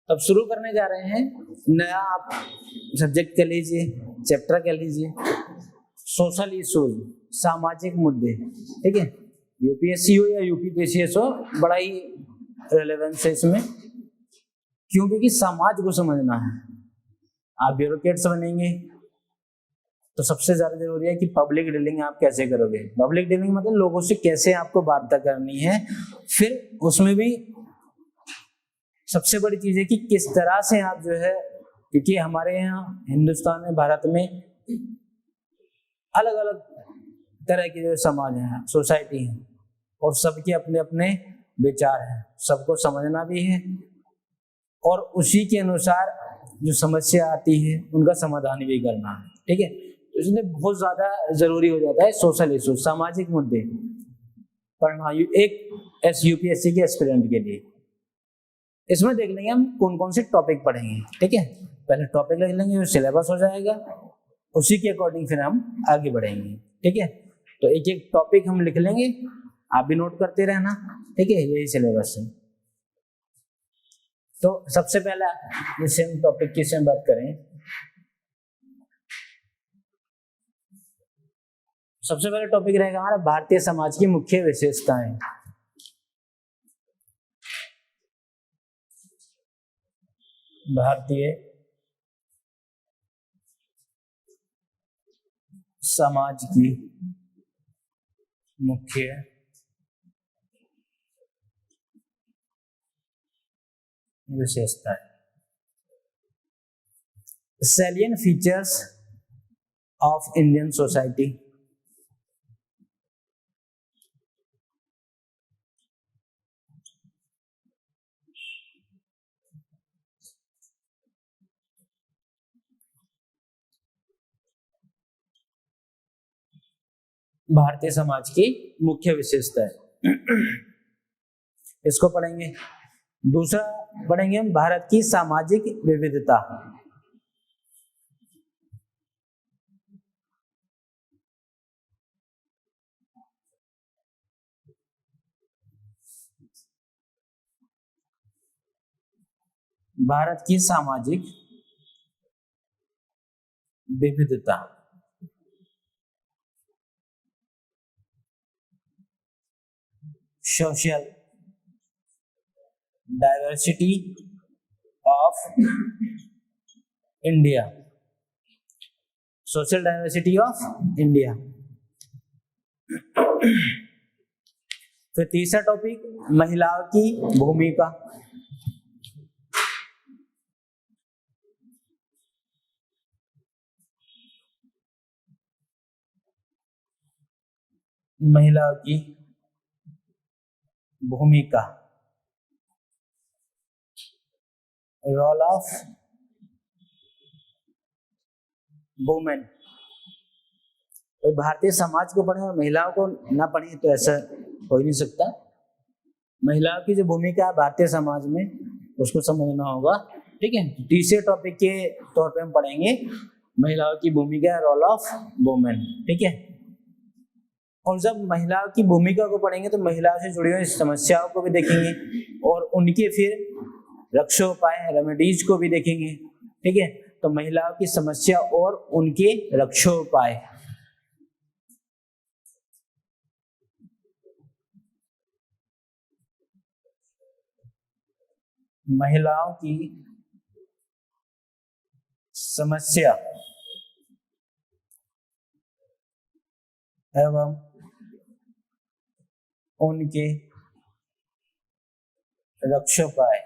अब शुरू करने जा रहे हैं नया, आप सब्जेक्ट कह लीजिए, चैप्टर कह लीजिए, सोशल इश्यूज, सामाजिक मुद्दे। ठीक है, यूपीएससी हो या यूपीपीसीएस हो, बड़ा ही रेलेवेंस है इसमें। क्यों? क्योंकि समाज को समझना है। आप ब्यूरोक्रेट्स बनेंगे तो सबसे ज्यादा जरूरी है कि पब्लिक डीलिंग आप कैसे करोगे। पब्लिक डीलिंग मतलब लोगों से कैसे आपको वार्ता करनी है। फिर उसमें भी सबसे बड़ी चीज है कि किस तरह से आप जो है, क्योंकि हमारे यहाँ हिंदुस्तान में, भारत में अलग अलग तरह के जो समाज हैं, सोसाइटी हैं, और सबके अपने अपने विचार हैं, सबको समझना भी है और उसी के अनुसार जो समस्या आती है उनका समाधान भी करना है। ठीक है, इसलिए बहुत ज्यादा जरूरी हो जाता है सोशल इशू, सामाजिक मुद्दे पढ़ना एक यूपीएससी के एस्पिरेंट के लिए। इसमें देख लेंगे हम कौन कौन से टॉपिक पढ़ेंगे। ठीक है, पहले टॉपिक लिख लेंगे, सिलेबस हो जाएगा, उसी के अकॉर्डिंग फिर हम आगे बढ़ेंगे। ठीक है, तो एक एक टॉपिक हम लिख लेंगे, आप भी नोट करते रहना। ठीक है, यही सिलेबस है। तो सबसे पहला जैसे हम टॉपिक की से बात करें, सबसे पहला टॉपिक रहेगा हमारा भारतीय समाज की मुख्य विशेषताएं। भारतीय समाज की मुख्य विशेषताएं, salient features of Indian society. Bharatiya Samaj की मुख्य विशेषताएं, इसको पढ़ेंगे। दूसरा पढ़ेंगे हम भारत की सामाजिक विविधता। भारत की सामाजिक विविधता, social diversity of India, social diversity of India. फिर तीसरा टॉपिक महिलाओं की भूमिका, महिलाओं की भूमिका, रोल ऑफ वुमेन। तो भारतीय समाज को पढ़े और महिलाओं को ना पढ़े तो ऐसा हो ही नहीं सकता। महिलाओं की जो भूमिका है भारतीय समाज में, उसको समझना होगा। ठीक है, तीसरे टॉपिक के तौर पे हम पढ़ेंगे महिलाओं की भूमिका, रोल ऑफ वुमेन। ठीक है, और जब महिलाओं की भूमिका को पढ़ेंगे तो महिलाओं से जुड़ी हुई समस्याओं को भी देखेंगे और उनके फिर रक्षोपाय, रेमेडीज को भी देखेंगे। ठीक है, तो महिलाओं की समस्या और उनके रक्षोपाय। महिलाओं की समस्या एवं उनके रक्षोपाय।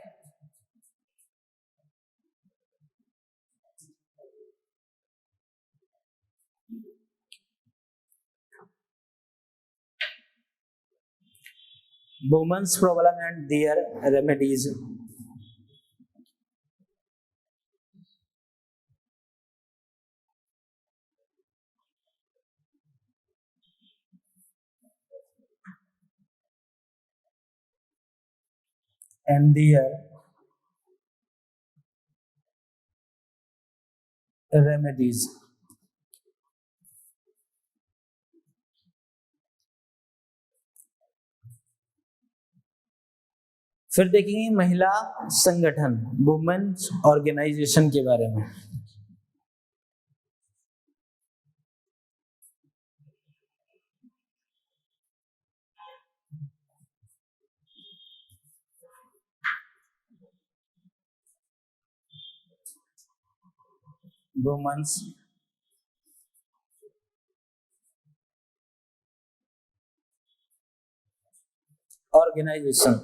Women's problem and their remedies. and their remedies. फिर देखेंगे महिला संगठन, वुमेन्स ऑर्गेनाइजेशन के बारे में। Women's organisation.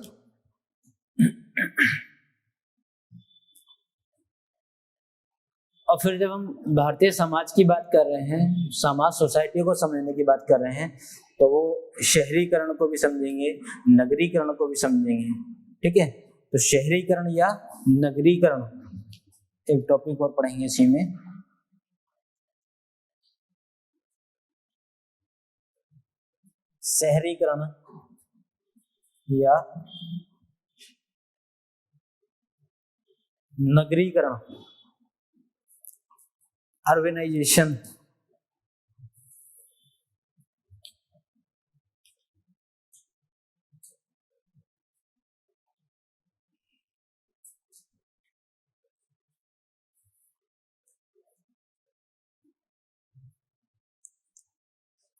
और फिर जब हम भारतीय समाज की बात कर रहे हैं, समाज सोसाइटी को समझने की बात कर रहे हैं, तो वो शहरीकरण को भी समझेंगे, नगरीकरण को भी समझेंगे। ठीक है, तो शहरीकरण या नगरीकरण एक टॉपिक और पढ़ेंगे इसी में। शहरीकरण या नगरीकरण, अर्बनाइजेशन।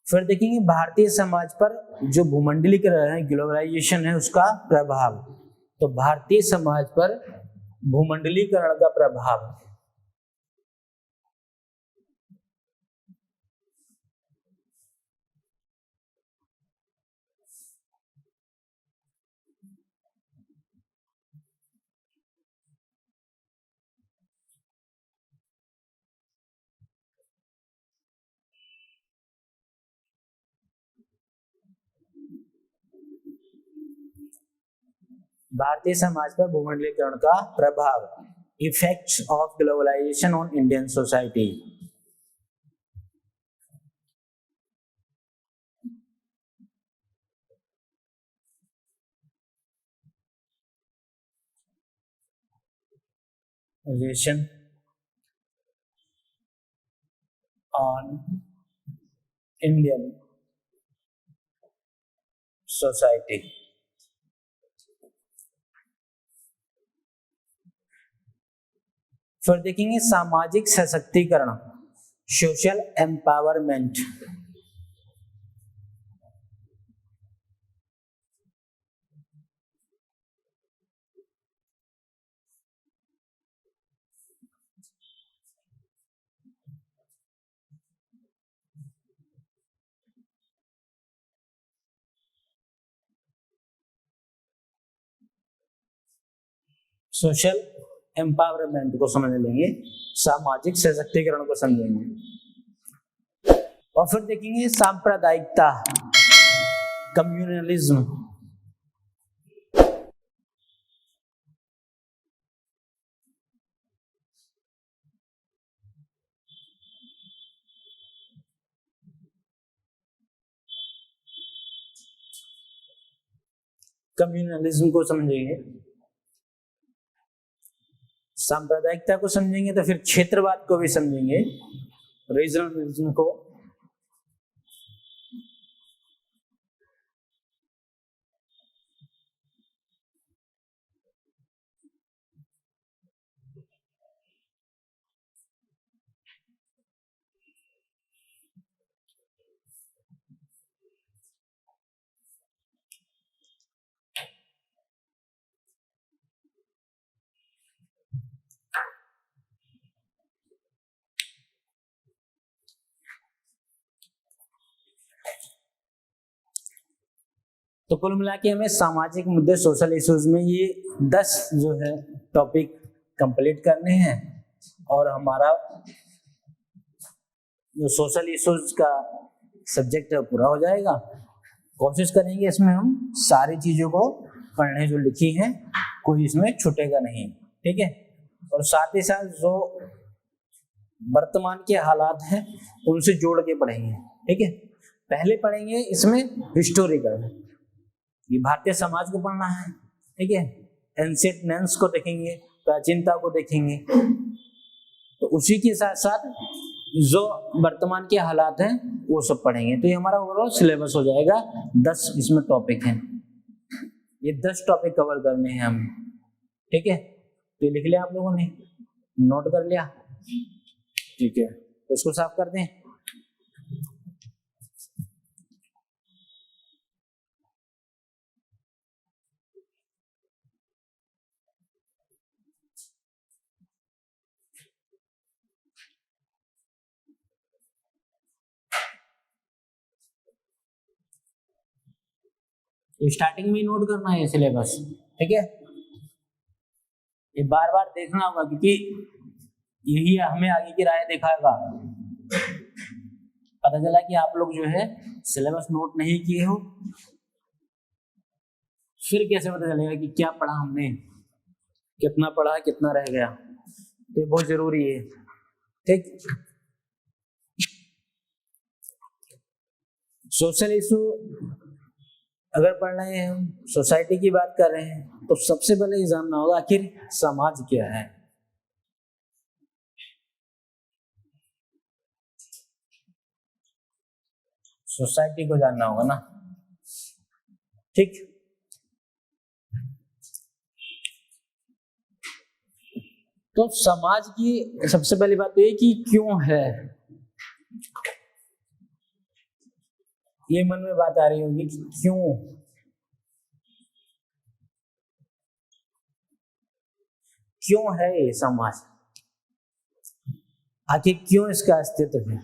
फिर देखेंगे भारतीय समाज पर जो भूमंडलीकरण है, ग्लोबलाइजेशन है, उसका प्रभाव। तो भारतीय समाज पर भूमंडलीकरण का प्रभाव। भारतीय समाज पर भूमंडलीकरण का प्रभाव, effects of globalisation on Indian society. On Indian society. फिर देखेंगे सामाजिक सशक्तिकरण, सोशल एम्पावरमेंट। सोशल एम्पावरमेंट को समझ लेंगे, सामाजिक सशक्तिकरण को समझेंगे। और फिर देखेंगे सांप्रदायिकता, कम्युनलिज्म। कम्युनलिज्म को समझेंगे, सांप्रदायिकता को समझेंगे, तो फिर क्षेत्रवाद को भी समझेंगे, रीजनलिज्म को। तो कुल मिला के हमें सामाजिक मुद्दे, सोशल इश्यूज में ये 10 जो है टॉपिक कंप्लीट करने हैं, और हमारा जो सोशल इश्यूज का सब्जेक्ट है पूरा हो जाएगा। कोशिश करेंगे इसमें हम सारी चीजों को पढ़ने जो लिखी हैं, कोई इसमें छूटेगा नहीं। ठीक है, और साथ ही साथ जो वर्तमान के हालात हैं उनसे जोड़ के पढ़ेंगे। ठीक है, पहले पढ़ेंगे इसमें हिस्टोरिकल, ये भारतीय समाज को पढ़ना है। ठीक है, एंशियंटनेस को देखेंगे, प्राचीनता को देखेंगे, तो उसी के साथ साथ जो वर्तमान के हालात हैं वो सब पढ़ेंगे। तो ये हमारा ओवरऑल सिलेबस हो जाएगा। 10 इसमें टॉपिक हैं, ये 10 टॉपिक कवर करने हैं हमें, ठीक है। तो लिख लिया आप लोगों ने, नोट कर लिया, ठीक है। तो इसको साफ कर दें। स्टार्टिंग में नोट करना है सिलेबस, ठीक है। ये बार बार देखना होगा क्योंकि यही हमें आगे की राय दिखाएगा। पता चला कि आप लोग जो है सिलेबस नोट नहीं किए हो, फिर कैसे पता चलेगा कि क्या पढ़ा हमने, कितना पढ़ा, कितना रह गया। तो ये बहुत जरूरी है, ठीक। सोशल इशू अगर पढ़ रहे हैं, हम सोसाइटी की बात कर रहे हैं, तो सबसे पहले ये जानना होगा आखिर समाज क्या है। सोसाइटी को जानना होगा ना, ठीक। तो समाज की सबसे पहली बात तो ये कि क्यों है, ये मन में बात आ रही होगी कि क्यों है ये समाज, आखिर क्यों इसका अस्तित्व है।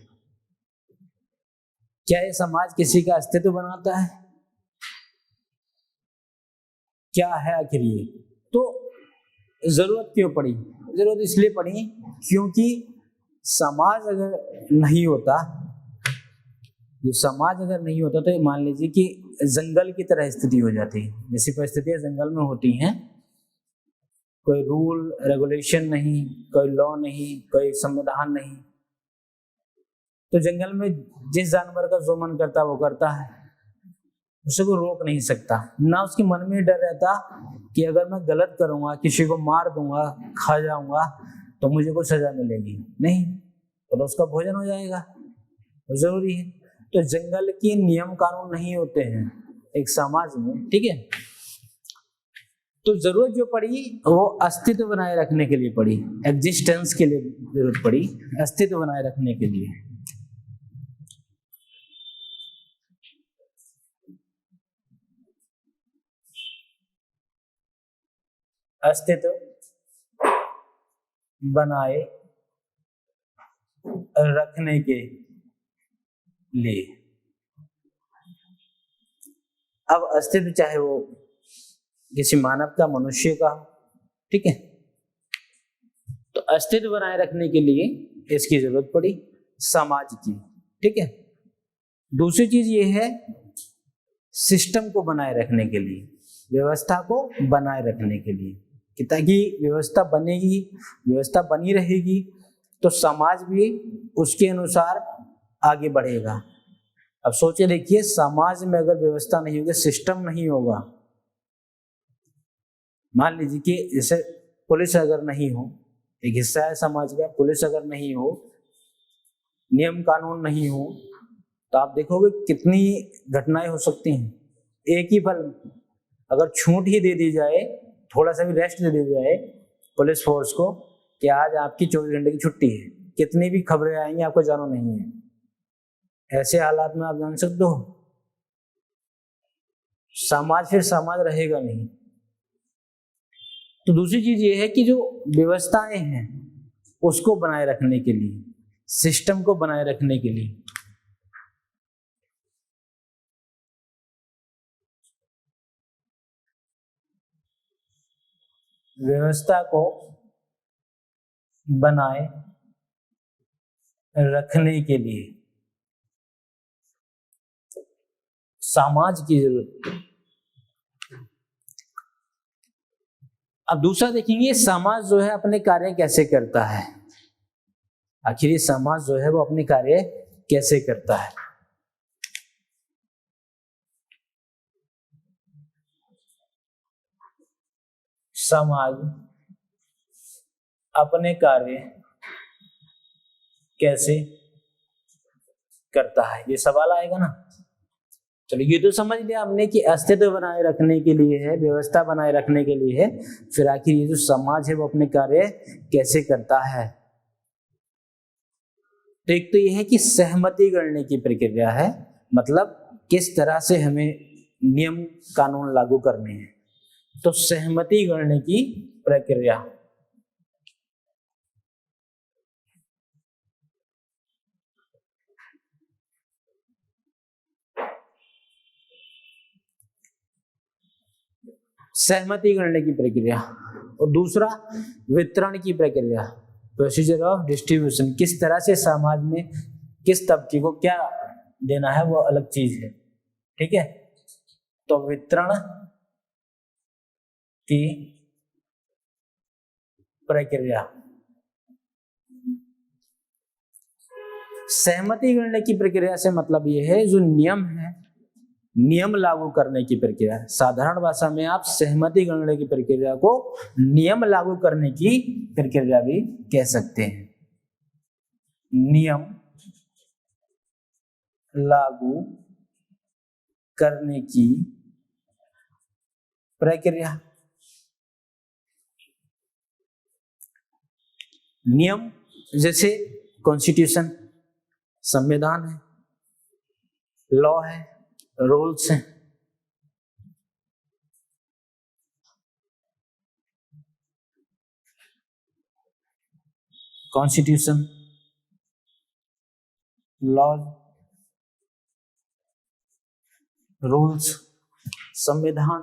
क्या ये समाज किसी का अस्तित्व बनाता है, क्या है आखिर ये। तो जरूरत क्यों पड़ी, जरूरत इसलिए पड़ी क्योंकि समाज अगर नहीं होता, ये समाज अगर नहीं होता, तो मान लीजिए कि जंगल की तरह स्थिति हो जाती है, जैसी परिस्थितियां जंगल में होती हैं, कोई रूल रेगुलेशन नहीं, कोई लॉ नहीं, कोई संविधान नहीं, तो जंगल में जिस जानवर का जो मन करता वो करता है, उसे कोई रोक नहीं सकता। ना उसके मन में डर रहता कि अगर मैं गलत करूंगा, किसी को मार दूंगा, खा जाऊंगा, तो मुझे कोई सजा मिलेगी, नहीं, तो उसका भोजन हो जाएगा, तो जरूरी है। तो जंगल के नियम कानून नहीं होते हैं एक समाज में, ठीक है। तो जरूरत जो पड़ी वो अस्तित्व बनाए रखने के लिए पड़ी, एग्जिस्टेंस के लिए जरूरत पड़ी, अस्तित्व बनाए रखने के लिए। अस्तित्व बनाए रखने के लिए। अब अस्तित्व चाहे वो किसी मानव का, मनुष्य का, ठीक है, तो अस्तित्व बनाए रखने के लिए इसकी जरूरत पड़ी समाज की, ठीक है। दूसरी चीज ये है सिस्टम को बनाए रखने के लिए, व्यवस्था को बनाए रखने के लिए, कि ताकि व्यवस्था बनेगी, व्यवस्था बनी रहेगी, तो समाज भी उसके अनुसार आगे बढ़ेगा। अब सोचे देखिए, समाज में अगर व्यवस्था नहीं होगी, सिस्टम नहीं होगा, मान लीजिए कि जैसे पुलिस अगर नहीं हो, एक हिस्सा है समाज का, पुलिस अगर नहीं हो, नियम कानून नहीं हो, तो आप देखोगे कितनी घटनाएं हो सकती हैं। एक ही पल अगर छूट ही दे दी जाए, थोड़ा सा भी रेस्ट दे दी जाए पुलिस फोर्स को कि आज आपकी 24 घंटे की छुट्टी है, कितनी भी खबरें आएंगी, आपको जानो नहीं है। ऐसे हालात में आप जान सकते हो समाज फिर समाज रहेगा नहीं। तो दूसरी चीज ये है कि जो व्यवस्थाएं हैं उसको बनाए रखने के लिए, सिस्टम को बनाए रखने के लिए, व्यवस्था को बनाए रखने के लिए समाज की जरूरत। अब दूसरा देखेंगे समाज जो है अपने कार्य कैसे करता है, आखिर ये समाज जो है वो अपने कार्य कैसे करता है। समाज अपने कार्य कैसे करता है, ये सवाल आएगा ना। चलो ये तो समझ लिया हमने कि अस्तित्व बनाए रखने के लिए है, व्यवस्था बनाए रखने के लिए है। फिर आखिर ये जो समाज है वो अपने कार्य कैसे करता है। तो एक तो ये है कि सहमति गढ़ने की प्रक्रिया है, मतलब किस तरह से हमें नियम कानून लागू करने हैं। तो सहमति गढ़ने की प्रक्रिया, सहमति गढ़ने की प्रक्रिया। और दूसरा वितरण की प्रक्रिया, प्रोसीजर ऑफ डिस्ट्रीब्यूशन, किस तरह से समाज में किस तबके को क्या देना है वो अलग चीज है, ठीक है। तो वितरण की प्रक्रिया, सहमति गढ़ने की प्रक्रिया से मतलब ये है जो नियम है, नियम लागू करने की प्रक्रिया। साधारण भाषा में आप सहमति गढ़ने की प्रक्रिया को नियम लागू करने की प्रक्रिया भी कह सकते हैं। नियम लागू करने की प्रक्रिया। नियम जैसे कॉन्स्टिट्यूशन, संविधान है, लॉ है, रूल्स हैं। कॉन्स्टिट्यूशन, लॉ, रूल्स, संविधान,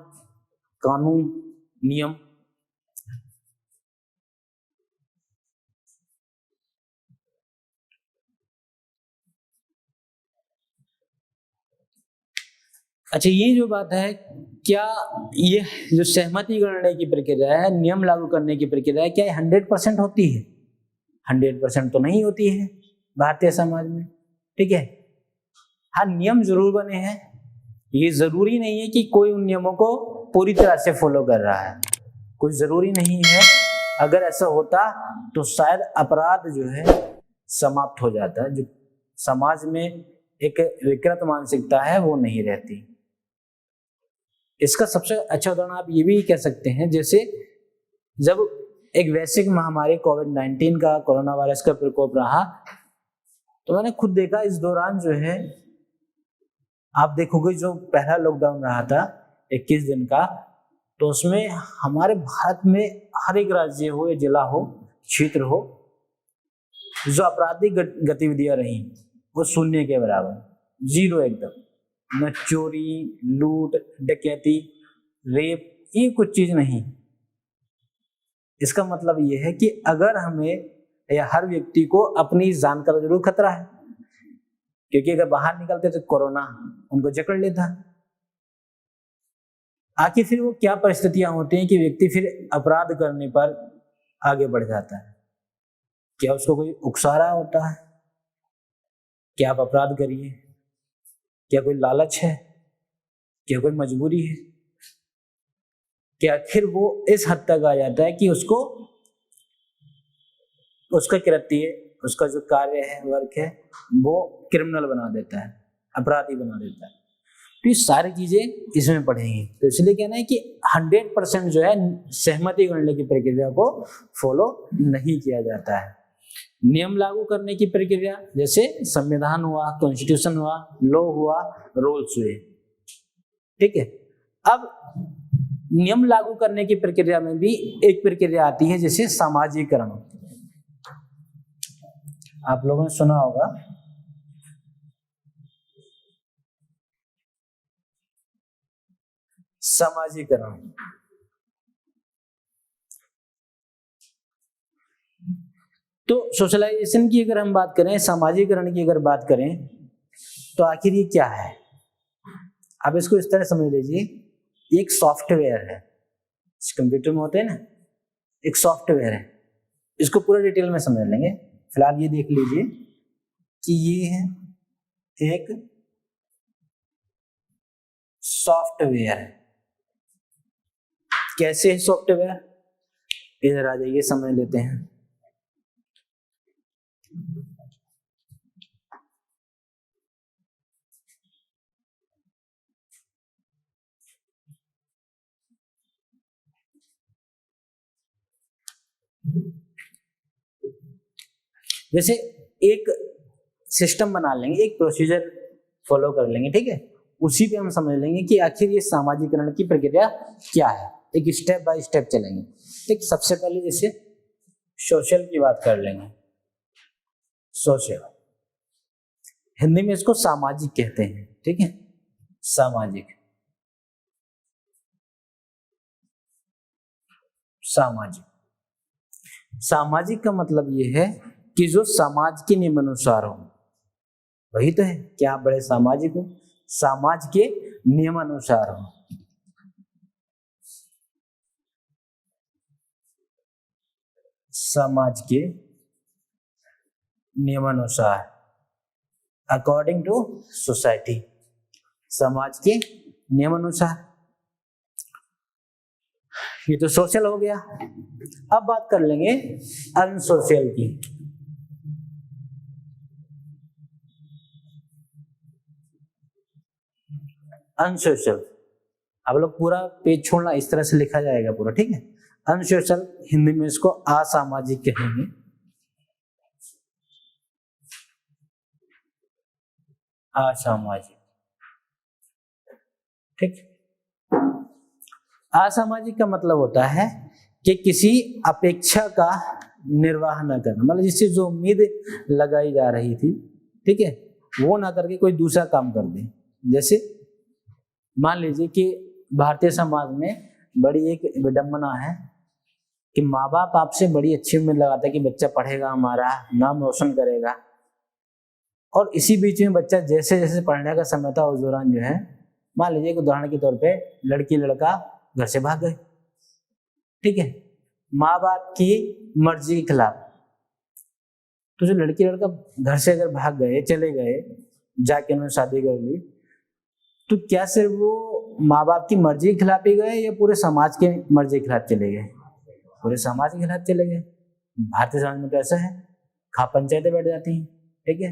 कानून, नियम। अच्छा ये जो बात है, क्या ये जो सहमति गढ़ने की प्रक्रिया है, नियम लागू करने की प्रक्रिया है, क्या ये 100% होती है? 100% तो नहीं होती है भारतीय समाज में, ठीक है। हाँ नियम जरूर बने हैं, ये जरूरी नहीं है कि कोई उन नियमों को पूरी तरह से फॉलो कर रहा है, कोई जरूरी नहीं है। अगर ऐसा होता तो शायद अपराध जो है समाप्त हो जाता है, जो समाज में एक विकृत मानसिकता है वो नहीं रहती। इसका सबसे अच्छा उदाहरण आप ये भी कह सकते हैं, जैसे जब एक वैश्विक महामारी कोविड-19 का, कोरोना वायरस का प्रकोप रहा, तो मैंने खुद देखा इस दौरान जो है, आप देखोगे जो पहला लॉकडाउन रहा था 21 दिन का, तो उसमें हमारे भारत में हर एक राज्य हो या जिला हो, क्षेत्र हो, जो आपराधिक गतिविधियां रही वो शून्य के बराबर, जीरो एकदम। न चोरी, लूट, डकैती, रेप, ये कुछ चीज नहीं। इसका मतलब ये है कि अगर हमें या हर व्यक्ति को अपनी जान का जरूर खतरा है, क्योंकि अगर बाहर निकलते तो कोरोना उनको जकड़ लेता। आखिर फिर वो क्या परिस्थितियां होती हैं कि व्यक्ति फिर अपराध करने पर आगे बढ़ जाता है? क्या उसको कोई उकसा रहा होता है कि आप अपराध करिए? क्या कोई लालच है? क्या कोई मजबूरी है? क्या फिर वो इस हद तक आ जाता है कि उसको उसका कृत्य, उसका जो कार्य है, वर्क है, वो क्रिमिनल बना देता है, अपराधी बना देता है। तो ये सारी चीजें इसमें पढ़ेंगे। तो इसलिए कहना है कि 100% जो है सहमति गढ़ने की प्रक्रिया को फॉलो नहीं किया जाता है। नियम लागू करने की प्रक्रिया जैसे संविधान हुआ, कॉन्स्टिट्यूशन हुआ, लॉ हुआ, रूल्स हुए, ठीक है। अब नियम लागू करने की प्रक्रिया में भी एक प्रक्रिया आती है जैसे सामाजिकरण। आप लोगों ने सुना होगा, सामाजिकरण। तो सोशलाइजेशन की अगर हम बात करें, सामाजिकरण की अगर बात करें, तो आखिर ये क्या है? आप इसको इस तरह समझ लीजिए, एक सॉफ्टवेयर है, कंप्यूटर में होते हैं ना, एक सॉफ्टवेयर है। इसको पूरा डिटेल में समझ लेंगे, फिलहाल ये देख लीजिए कि ये है एक सॉफ्टवेयर। कैसे है सॉफ्टवेयर? इधर आ जाइए, समझ लेते हैं। जैसे एक सिस्टम बना लेंगे, एक प्रोसीजर फॉलो कर लेंगे, ठीक है, उसी पे हम समझ लेंगे कि आखिर ये सामाजिकरण की प्रक्रिया क्या है। एक स्टेप बाय स्टेप चलेंगे। ठीक, सबसे पहले जैसे सोशल की बात कर लेंगे। सोशल, हिंदी में इसको सामाजिक कहते हैं, ठीक है, सामाजिक। सामाजिक, सामाजिक का मतलब ये है कि जो समाज के नियमानुसार हो। वही तो है कि आप बड़े सामाजिक हो, समाज के नियमानुसार हो। समाज के नियमानुसार, अकॉर्डिंग टू सोसाइटी, समाज के नियमानुसार। ये तो सोशल हो गया। अब बात कर लेंगे अनसोशल की। अनसोशल, आप लोग पूरा पेज छोड़ना, इस तरह से लिखा जाएगा पूरा, ठीक है। अनसोशल, हिंदी में इसको असामाजिक कहेंगे। असामाजिक, ठीक। असामाजिक का मतलब होता है कि किसी अपेक्षा का निर्वाह न करना, मतलब जिससे जो उम्मीद लगाई जा रही थी, ठीक है, वो ना करके कोई दूसरा काम कर दे। जैसे मान लीजिए कि भारतीय समाज में बड़ी एक विडंबना है कि माँ बाप आपसे बड़ी अच्छी उम्मीद लगाता है कि बच्चा पढ़ेगा, हमारा नाम रोशन करेगा, और इसी बीच में बच्चा जैसे जैसे पढ़ने का समय था उस दौरान जो है, मान लीजिए उदाहरण के तौर पे लड़की लड़का घर से भाग गए, ठीक है, माँ बाप की मर्जी के खिलाफ। तो जो लड़की लड़का घर से अगर भाग गए, चले गए, जाके उन्होंने शादी कर ली, तो क्या सिर्फ वो माँ बाप की मर्जी के खिलाफ ही गए या पूरे समाज के मर्जी के खिलाफ चले गए? पूरे समाज के खिलाफ चले गए। भारतीय समाज में तो ऐसा है, खा पंचायतें बैठ जाती हैं, ठीक है,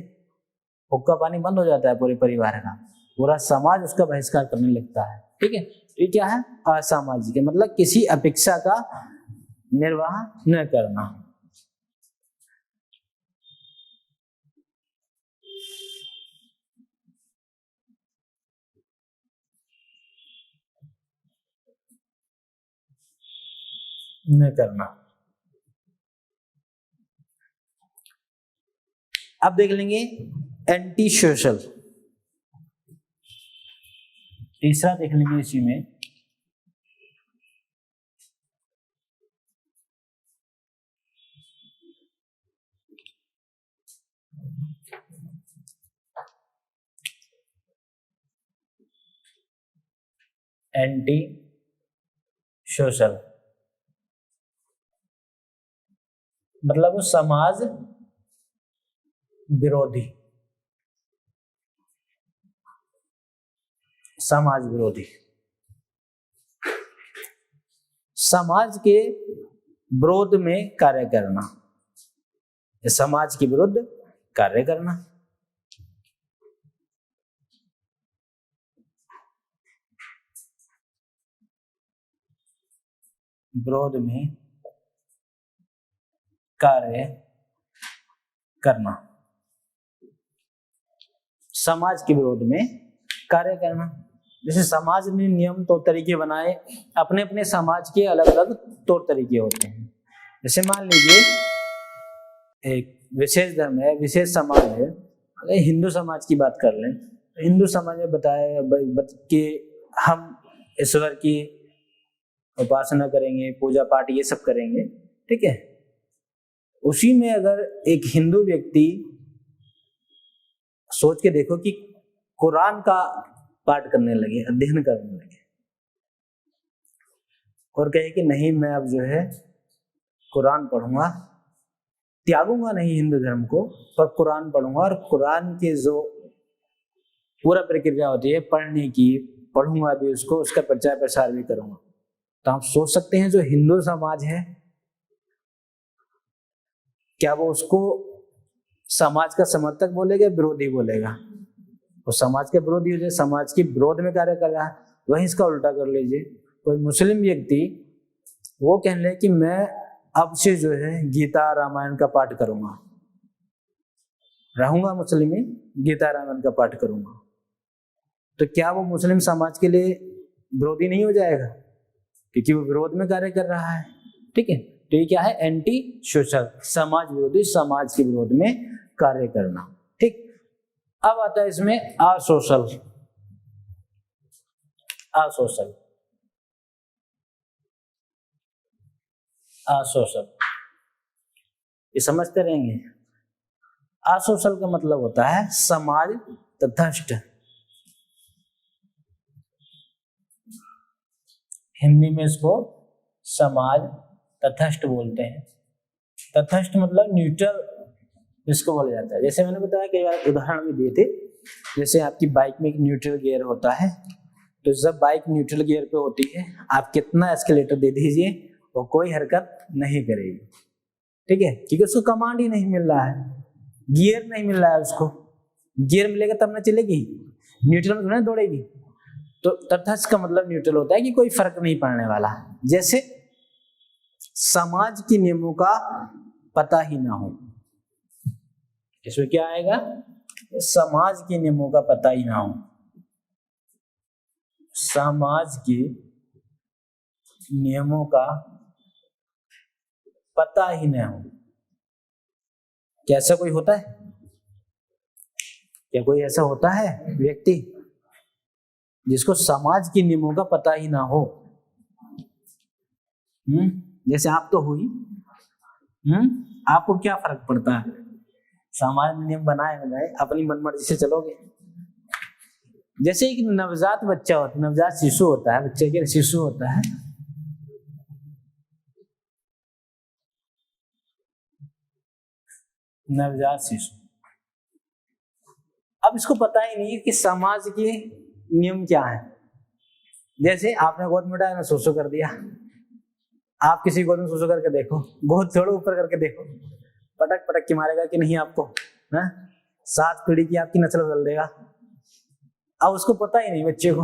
हुक्का पानी बंद हो जाता है पूरे परिवार का, पूरा समाज उसका बहिष्कार करने लगता है, ठीक है। ये क्या है? असामाजिक, मतलब किसी अपेक्षा का निर्वाह न करना। न करना। अब देख लेंगे एंटी सोशल, तीसरा देख लेंगे इसी में। एंटी सोशल मतलब वो समाज विरोधी, समाज विरोधी, समाज के विरोध में कार्य करना, समाज के विरुद्ध कार्य करना। विरोध में कार्य करना, समाज के विरोध में कार्य करना। जैसे समाज ने नियम तौर तरीके बनाए, अपने अपने समाज के अलग अलग तौर तरीके होते हैं। जैसे मान लीजिए एक विशेष धर्म है, विशेष समाज है, अगर हिंदू समाज की बात कर लें, हिंदू समाज में बताया कि हम ईश्वर की उपासना करेंगे, पूजा पाठ ये सब करेंगे, ठीक है। उसी में अगर एक हिंदू व्यक्ति सोच के देखो कि कुरान का पाठ करने लगे, अध्ययन करने लगे, और कहे कि नहीं मैं अब जो है कुरान पढ़ूंगा, त्यागूंगा नहीं हिंदू धर्म को, पर कुरान पढ़ूंगा, और कुरान के जो पूरा प्रक्रिया होती है पढ़ने की, पढ़ूंगा भी उसको, उसका प्रचार प्रसार भी करूंगा। तो आप सोच सकते हैं जो हिंदू समाज है क्या वो उसको समाज का समर्थक बोलेगा, विरोधी बोलेगा? वो समाज के विरोधी हो जाए, समाज के विरोध में कार्य कर रहा है। वही इसका उल्टा कर लीजिए, कोई मुस्लिम व्यक्ति वो कह ले कि मैं अब से जो है गीता रामायण का पाठ करूंगा, रहूंगा मुस्लिम में, गीता रामायण का पाठ करूंगा, तो क्या वो मुस्लिम समाज के लिए विरोधी नहीं हो जाएगा? क्योंकि वो विरोध में कार्य कर रहा है। ठीक है, तो ये क्या है? एंटी सोशल, समाज विरोधी, समाज के विरोध में कार्य करना। ठीक, अब आता है इसमें असोशल। असोशल, असोशल ये समझते रहेंगे। असोशल का मतलब होता है समाज तटस्थ। हिंदी में इसको समाज तटस्थ बोलते हैं। तटस्थ मतलब न्यूट्रल इसको बोला जाता है। जैसे मैंने बताया कई बार उदाहरण भी दिए थे, जैसे आपकी बाइक में एक न्यूट्रल गियर होता है, तो जब बाइक न्यूट्रल गियर पे होती है, आप कितना एस्केलेटर दे दीजिए वो कोई हरकत नहीं करेगी। ठीक है, क्योंकि उसको कमांड ही नहीं मिल रहा है, गियर नहीं मिल रहा है उसको। गियर मिलेगा तब ना चलेगी, न्यूट्रल में दौड़ेगी। तो तटस्थ का मतलब न्यूट्रल होता है कि कोई फर्क नहीं पड़ने वाला। जैसे समाज के नियमों का पता ही ना हो, इसमें क्या आएगा? समाज के नियमों का पता ही ना हो, समाज के नियमों का पता ही ना हो। क्या ऐसा कोई होता है? क्या कोई ऐसा होता है व्यक्ति जिसको समाज के नियमों का पता ही ना हो? जैसे आप तो हुई, आपको क्या फर्क पड़ता है? समाज नियम बनाए बनाए अपनी मनमर्जी से चलोगे। जैसे एक नवजात बच्चा होता है, नवजात शिशु होता है, बच्चे के शिशु होता है, नवजात शिशु। अब इसको पता ही नहीं कि समाज के नियम क्या है। जैसे आपने गोद में उठाया, सोसो कर दिया। आप किसी गोद में सोसो करके देखो, गोद छोड़ो ऊपर करके देखो, पटक पटक के मारेगा कि नहीं आपको? 7 पीढ़ी की आपकी नस्ल बदल देगा। अब उसको पता ही नहीं, बच्चे को,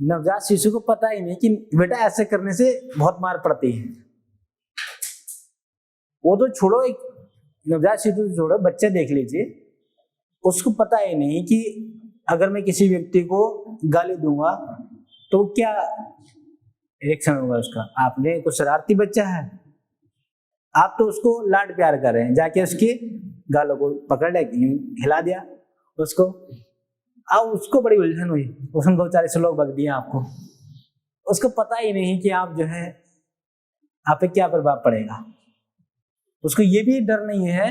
नवजात शिशु को पता ही नहीं कि बेटा ऐसे करने से बहुत मार पड़ती है। वो तो छोड़ो, एक नवजात शिशु छोड़ो, बच्चे देख लीजिए, उसको पता ही नहीं कि अगर मैं किसी व्यक्ति को गाली दूंगा तो क्या रिएक्शन होगा उसका। आपने कुछ शरारती बच्चा है, आप तो उसको लाड प्यार कर रहे हैं, जाके उसके गालों को पकड़ ले, हिला दिया उसको। अब उसको बड़ी उलझन हुई, उसने 2-4 श्लोक बक दिए आपको, उसको पता ही नहीं कि आप जो है आप पे क्या प्रभाव पड़ेगा। उसको ये भी डर नहीं है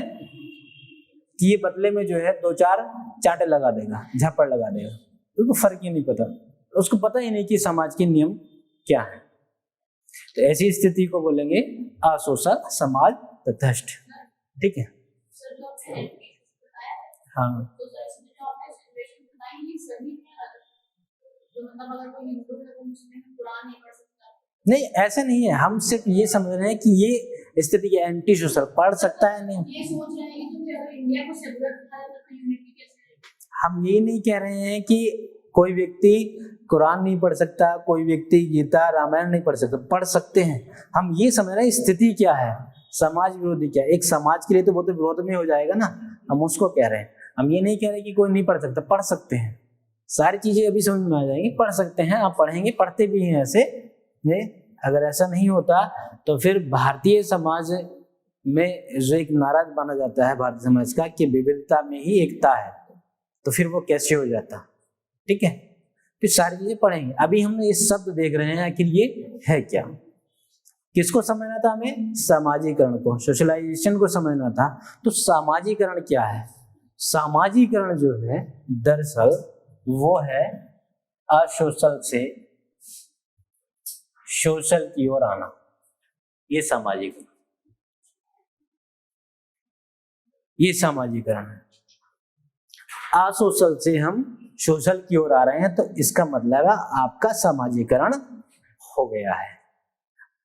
कि ये बदले में जो है 2-4 चांटे लगा देगा, झप्पड़ लगा देगा, उसको फर्क ही नहीं पता। उसको पता ही नहीं कि समाज के नियम क्या है। तो ऐसी स्थिति को बोलेंगे असोशल, समाज तटस्थ। ठीक है, हाँ। नहीं, ऐसा नहीं है, हम सिर्फ ये समझ रहे हैं कि ये स्थिति के एंटी सोशल पढ़ सकता है नहीं। ये सोच रहे हैं कि अगर इंडिया को हम ये नहीं कह रहे हैं कि कोई व्यक्ति कुरान नहीं पढ़ सकता, कोई व्यक्ति गीता रामायण नहीं पढ़ सकता, पढ़ सकते हैं। हम ये समझ रहे हैं स्थिति क्या है, समाज विरोधी क्या है। एक समाज के लिए तो वो तो विरोध में हो जाएगा ना, हम उसको कह रहे हैं। हम ये नहीं कह रहे कि कोई नहीं पढ़ सकता, पढ़ सकते हैं। सारी चीजें अभी समझ में आ जाएंगी, पढ़ सकते हैं, आप पढ़ेंगे, पढ़ते भी हैं ऐसे। अगर ऐसा नहीं होता तो फिर भारतीय समाज में जो एक नारा माना जाता है भारतीय समाज का कि विविधता में ही एकता है, तो फिर वो कैसे हो जाता? ठीक है, फिर सारी चीजें पढ़ेंगे। अभी हम ये शब्द देख रहे हैं, आखिर ये है क्या? किसको समझना था हमें? सामाजिकरण को, सोशलाइजेशन को समझना था। तो सामाजिकरण क्या है? सामाजिकरण जो है दरअसल वो है असोशल से सोशल की ओर आना, ये सामाजिकरण, ये सामाजिकरण है। असोशल से हम सोशल की ओर आ रहे हैं, तो इसका मतलब है आपका सामाजिकरण हो गया है।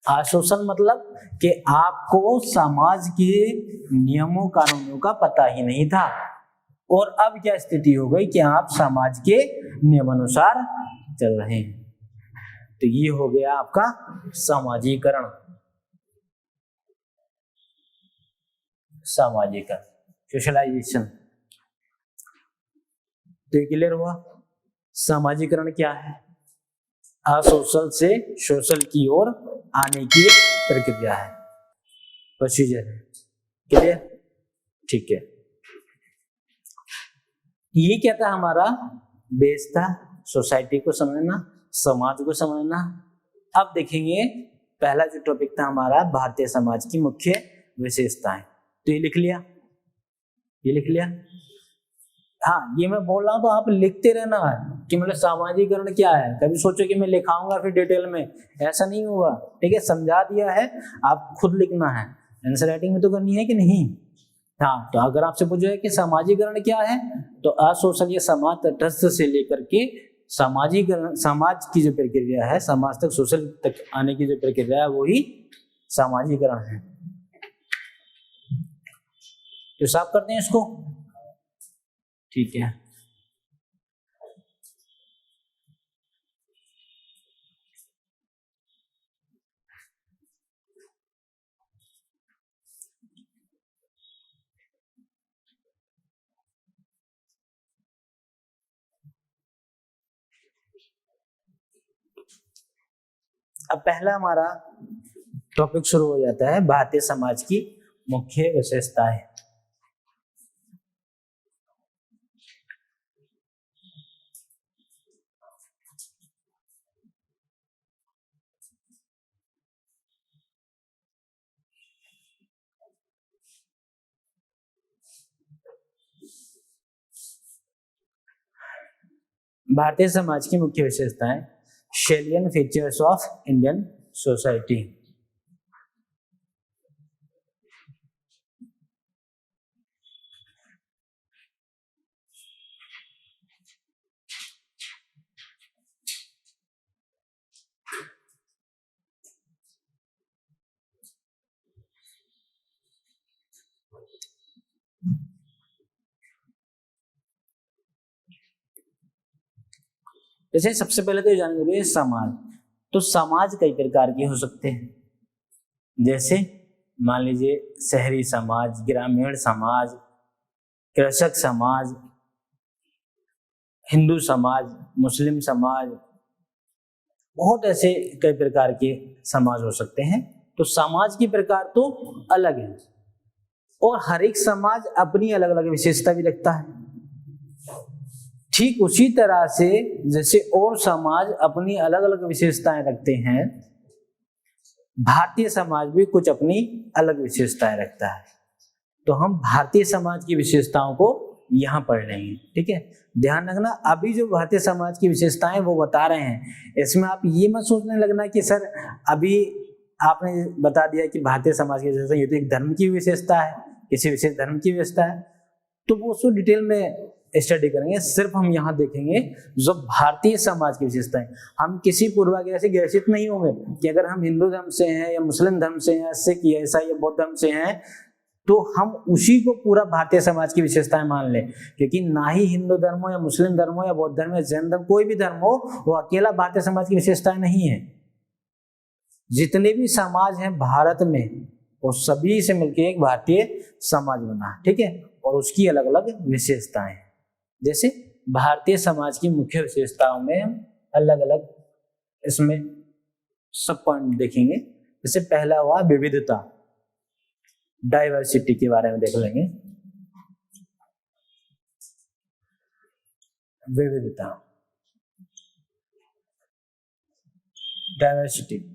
असोशल मतलब कि आपको समाज के नियमों कानूनों का पता ही नहीं था, और अब क्या स्थिति हो गई कि आप समाज के नियमानुसार चल रहे हैं। तो ये हो गया आपका सामाजिकरण। सामाजिकरण, सोशलाइजेशन। तो ये क्लियर हुआ। सामाजिकरण क्या है? असोशल से सोशल की ओर आने की प्रक्रिया है, प्रोसीजर है। क्लियर? ठीक है। ये क्या था? हमारा बेस था सोसाइटी को समझना, समाज को समझना। अब देखेंगे पहला जो टॉपिक था हमारा भारतीय समाज की मुख्य विशेषताएं। तो ये लिख लिया, ये लिख लिया। हाँ, ये मैं बोल रहा हूँ तो आप लिखते रहना कि मतलब सामाजिकरण क्या है। कभी सोचो कि मैं लिखाऊंगा फिर डिटेल में, ऐसा नहीं होगा। ठीक है, समझा दिया है, आप खुद लिखना है। आंसर राइटिंग में तो करनी है कि नहीं? हाँ, तो अगर आपसे पूछा है कि सामाजिकरण क्या है, तो असोशल या समाज तटस्थ से लेकर के सामाजिकरण, समाज की जो प्रक्रिया है, समाज तक, सोशल तक आने की जो प्रक्रिया है, वही सामाजिकरण है। तो साफ करते हैं इसको। ठीक है। अब पहला हमारा टॉपिक शुरू हो जाता है, भारतीय समाज की मुख्य विशेषताएं। भारतीय समाज की मुख्य विशेषताएं, salient features of Indian society. जैसे सबसे पहले तो जान लीजिए समाज। तो समाज कई प्रकार के हो सकते हैं, जैसे मान लीजिए शहरी समाज, ग्रामीण समाज, कृषक समाज, हिंदू समाज, मुस्लिम समाज, बहुत ऐसे कई प्रकार के समाज हो सकते हैं। तो समाज की प्रकार तो अलग है, और हर एक समाज अपनी अलग अलग विशेषता भी रखता है। ठीक उसी तरह से जैसे और समाज अपनी अलग अलग विशेषताएं रखते हैं, भारतीय समाज भी कुछ अपनी अलग विशेषताएं रखता है। तो हम भारतीय समाज की विशेषताओं को यहाँ पढ़ लेंगे। ठीक है, ध्यान रखना, अभी जो भारतीय समाज की विशेषताएं वो बता रहे हैं, इसमें आप ये मत सोचने लगना कि सर अभी आपने बता दिया कि भारतीय समाज की विशेषता ये तो एक धर्म की विशेषता है, किसी विशेष धर्म की विशेषता है, तो वो उसको डिटेल में स्टडी करेंगे। सिर्फ हम यहाँ देखेंगे जो भारतीय समाज की विशेषताएं। हम किसी पूर्वाग्रह से ग्रसित नहीं होंगे कि अगर हम हिंदू धर्म से हैं या मुस्लिम धर्म से हैं, सिख या ईसाई या बौद्ध धर्म से हैं, तो हम उसी को पूरा भारतीय समाज की विशेषताएं मान लें। क्योंकि ना ही हिंदू धर्म हो या मुस्लिम धर्म हो या बौद्ध धर्म या जैन धर्म, कोई भी धर्म हो, वो अकेला भारतीय समाज की विशेषताएं नहीं है। जितने भी समाज हैं भारत में, वो सभी से मिलकर एक भारतीय समाज बना। ठीक है, और उसकी अलग अलग विशेषताएं। जैसे भारतीय समाज की मुख्य विशेषताओं में हम अलग अलग इसमें सब पॉइंट देखेंगे। जैसे पहला हुआ विविधता, डाइवर्सिटी के बारे में देख लेंगे। विविधता, डाइवर्सिटी।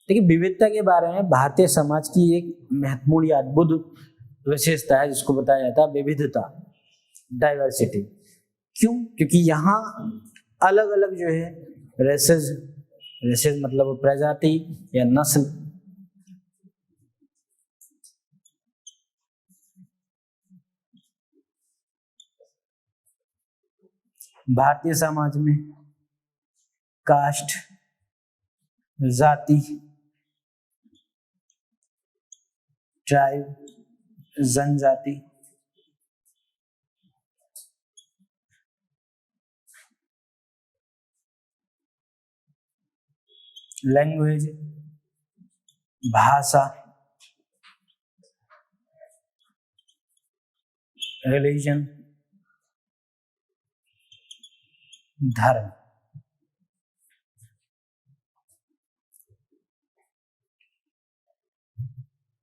देखिए, विविधता के बारे में भारतीय समाज की एक महत्वपूर्ण या अद्भुत विशेषता है जिसको बताया जाता है विविधता, डाइवर्सिटी। क्यों? क्योंकि यहाँ अलग अलग जो है रेसेस, रेसेस मतलब प्रजाति या नस्ल, भारतीय समाज में कास्ट, जाति, ट्राइब, जनजाति, लैंग्वेज, भाषा, रिलीजन, धर्म।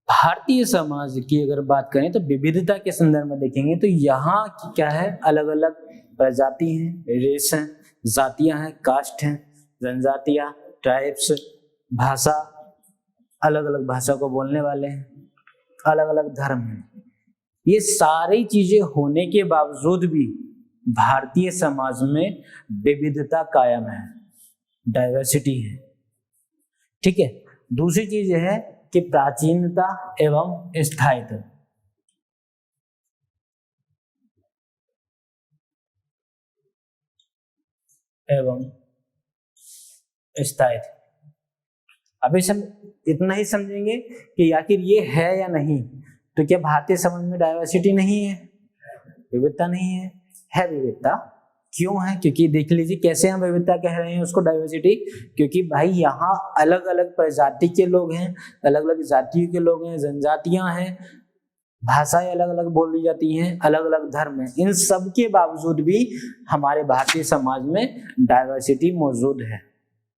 भारतीय समाज की अगर बात करें तो विविधता के संदर्भ में देखेंगे तो यहाँ क्या है, अलग अलग प्रजाति हैं, रेस हैं, जातियां हैं, कास्ट हैं, जनजातियां, ट्राइब्स, भाषा, अलग अलग भाषा को बोलने वाले हैं, अलग अलग धर्म हैं। ये सारी चीजें होने के बावजूद भी भारतीय समाज में विविधता कायम है, डाइवर्सिटी है। ठीक है। दूसरी चीज है कि प्राचीनता एवं स्थायित्व। अभी इतना ही समझेंगे कि आखिर ये है या नहीं। तो क्या भारतीय समाज में डाइवर्सिटी नहीं है, विविधता नहीं है? है विविधता। क्यों है? क्योंकि देख लीजिए कैसे हम विविधता कह रहे हैं उसको डाइवर्सिटी, क्योंकि भाई यहाँ अलग अलग प्रजाति के लोग हैं, अलग अलग जातियों के लोग हैं, जनजातियां हैं, भाषाएं अलग अलग बोली जाती हैं, अलग अलग धर्म हैं। इन सब के बावजूद भी हमारे भारतीय समाज में डाइवर्सिटी मौजूद है,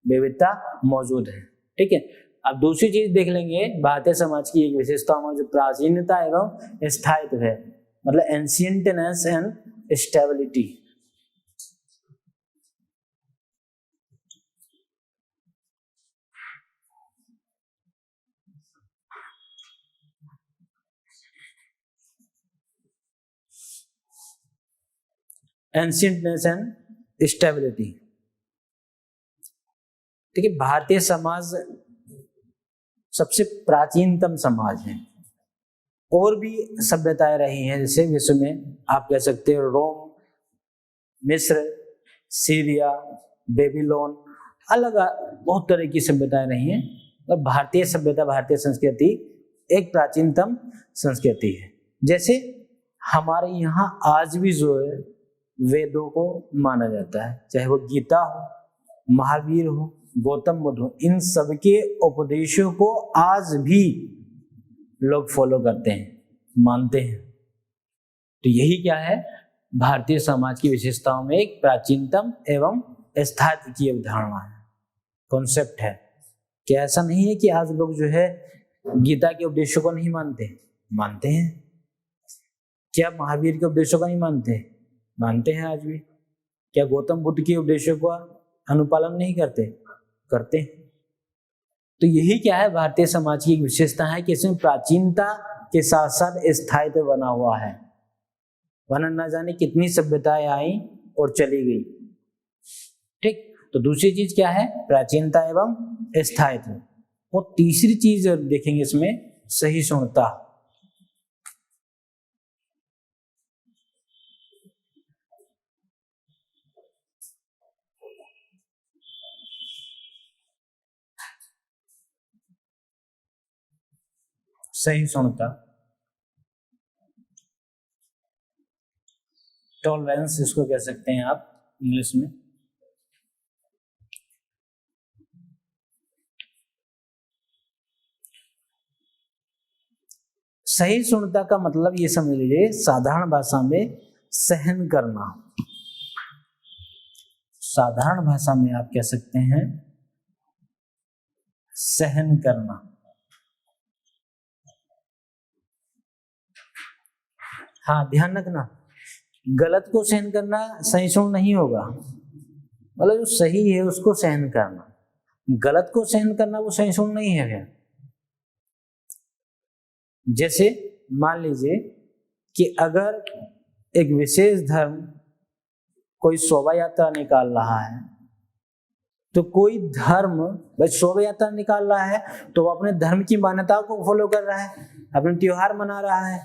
विविधता मौजूद है। ठीक है। अब दूसरी चीज देख लेंगे भारतीय समाज की एक विशेषता में जो प्राचीनता एवं स्थायित्व है, मतलब ancientness and stability. Ancientness and stability. ठीक है। भारतीय समाज सबसे प्राचीनतम समाज है। और भी सभ्यताएं रही हैं, जैसे विश्व में आप कह सकते हो रोम, मिस्र, सीरिया, बेबीलोन, अलग बहुत तरह की सभ्यताएं रही हैं। और भारतीय सभ्यता, भारतीय संस्कृति एक प्राचीनतम संस्कृति है। जैसे हमारे यहाँ आज भी जो है वेदों को माना जाता है, चाहे वो गीता हो, महावीर हो, गौतम बुद्ध हो, इन सबके उपदेशों को आज भी लोग फॉलो करते हैं, मानते हैं। तो यही क्या है, भारतीय समाज की विशेषताओं में एक प्राचीनतम एवं स्थायित्व की अवधारणा है, कॉन्सेप्ट है। क्या ऐसा नहीं है कि आज लोग जो है गीता के उपदेशों को नहीं मानते? मानते हैं। क्या महावीर के उपदेशों को नहीं मानते? मानते हैं आज भी। क्या गौतम बुद्ध के उपदेशों का अनुपालन नहीं करते? करते हैं। तो यही क्या है, भारतीय समाज की एक विशेषता है कि इसमें प्राचीनता के साथ साथ स्थायित्व बना हुआ है, वरना न जाने कितनी सभ्यताएं आई और चली गई। ठीक। तो दूसरी चीज क्या है, प्राचीनता एवं स्थायित्व। और तीसरी चीज देखेंगे इसमें सहिष्णुता। सहिष्णुता, टॉलरेंस इसको कह सकते हैं आप इंग्लिश में। सहिष्णुता का मतलब ये समझ लीजिए, साधारण भाषा में सहन करना। साधारण भाषा में आप कह सकते हैं सहन करना। हाँ, ध्यान रखना, गलत को सहन करना सहिष्णु नहीं होगा। मतलब जो सही है उसको सहन करना, गलत को सहन करना वो सहिष्णु नहीं है। जैसे मान लीजिए कि अगर एक विशेष धर्म कोई शोभा यात्रा निकाल रहा है, तो कोई धर्म भाई शोभा यात्रा निकाल रहा है तो वो अपने धर्म की मान्यताओं को फॉलो कर रहा है, अपने त्योहार मना रहा है।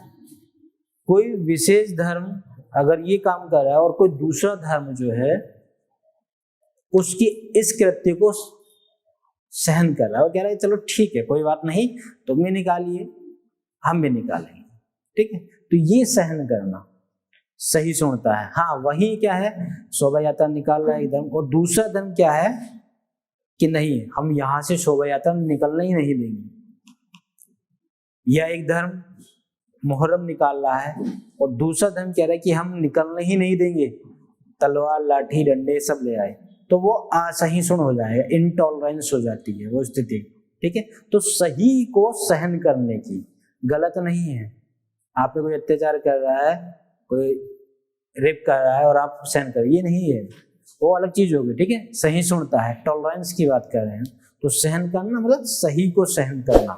कोई विशेष धर्म अगर ये काम कर रहा है और कोई दूसरा धर्म जो है उसकी इस कृत्य को सहन कर रहा है, वो कह रहा है चलो ठीक है कोई बात नहीं, तुम भी निकालिए हम भी निकालेंगे, ठीक है। तो ये सहन करना सही सुनता है। हाँ वही क्या है, शोभा यात्रा निकाल रहा है एक धर्म, और दूसरा धर्म क्या है कि नहीं हम यहां से शोभा यात्रा निकलना ही नहीं देंगे, या एक धर्म मुहर्रम निकाल रहा है और दूसरा धर्म कह रहा है कि हम निकलने ही नहीं देंगे, तलवार लाठी डंडे सब ले आए, तो वो असहिष्णु हो जाएगा, इनटॉलरेंस हो जाती है वो स्थिति, ठीक है। तो सही को सहन करने की, गलत नहीं है, आप पे कोई अत्याचार कर रहा है, कोई रेप कर रहा है और आप सहन कर, ये नहीं है, वो अलग चीज होगी, ठीक है। सहिष्णुता है, टॉलरेंस की बात कर रहे हैं, तो सहन करना मतलब सही को सहन करना,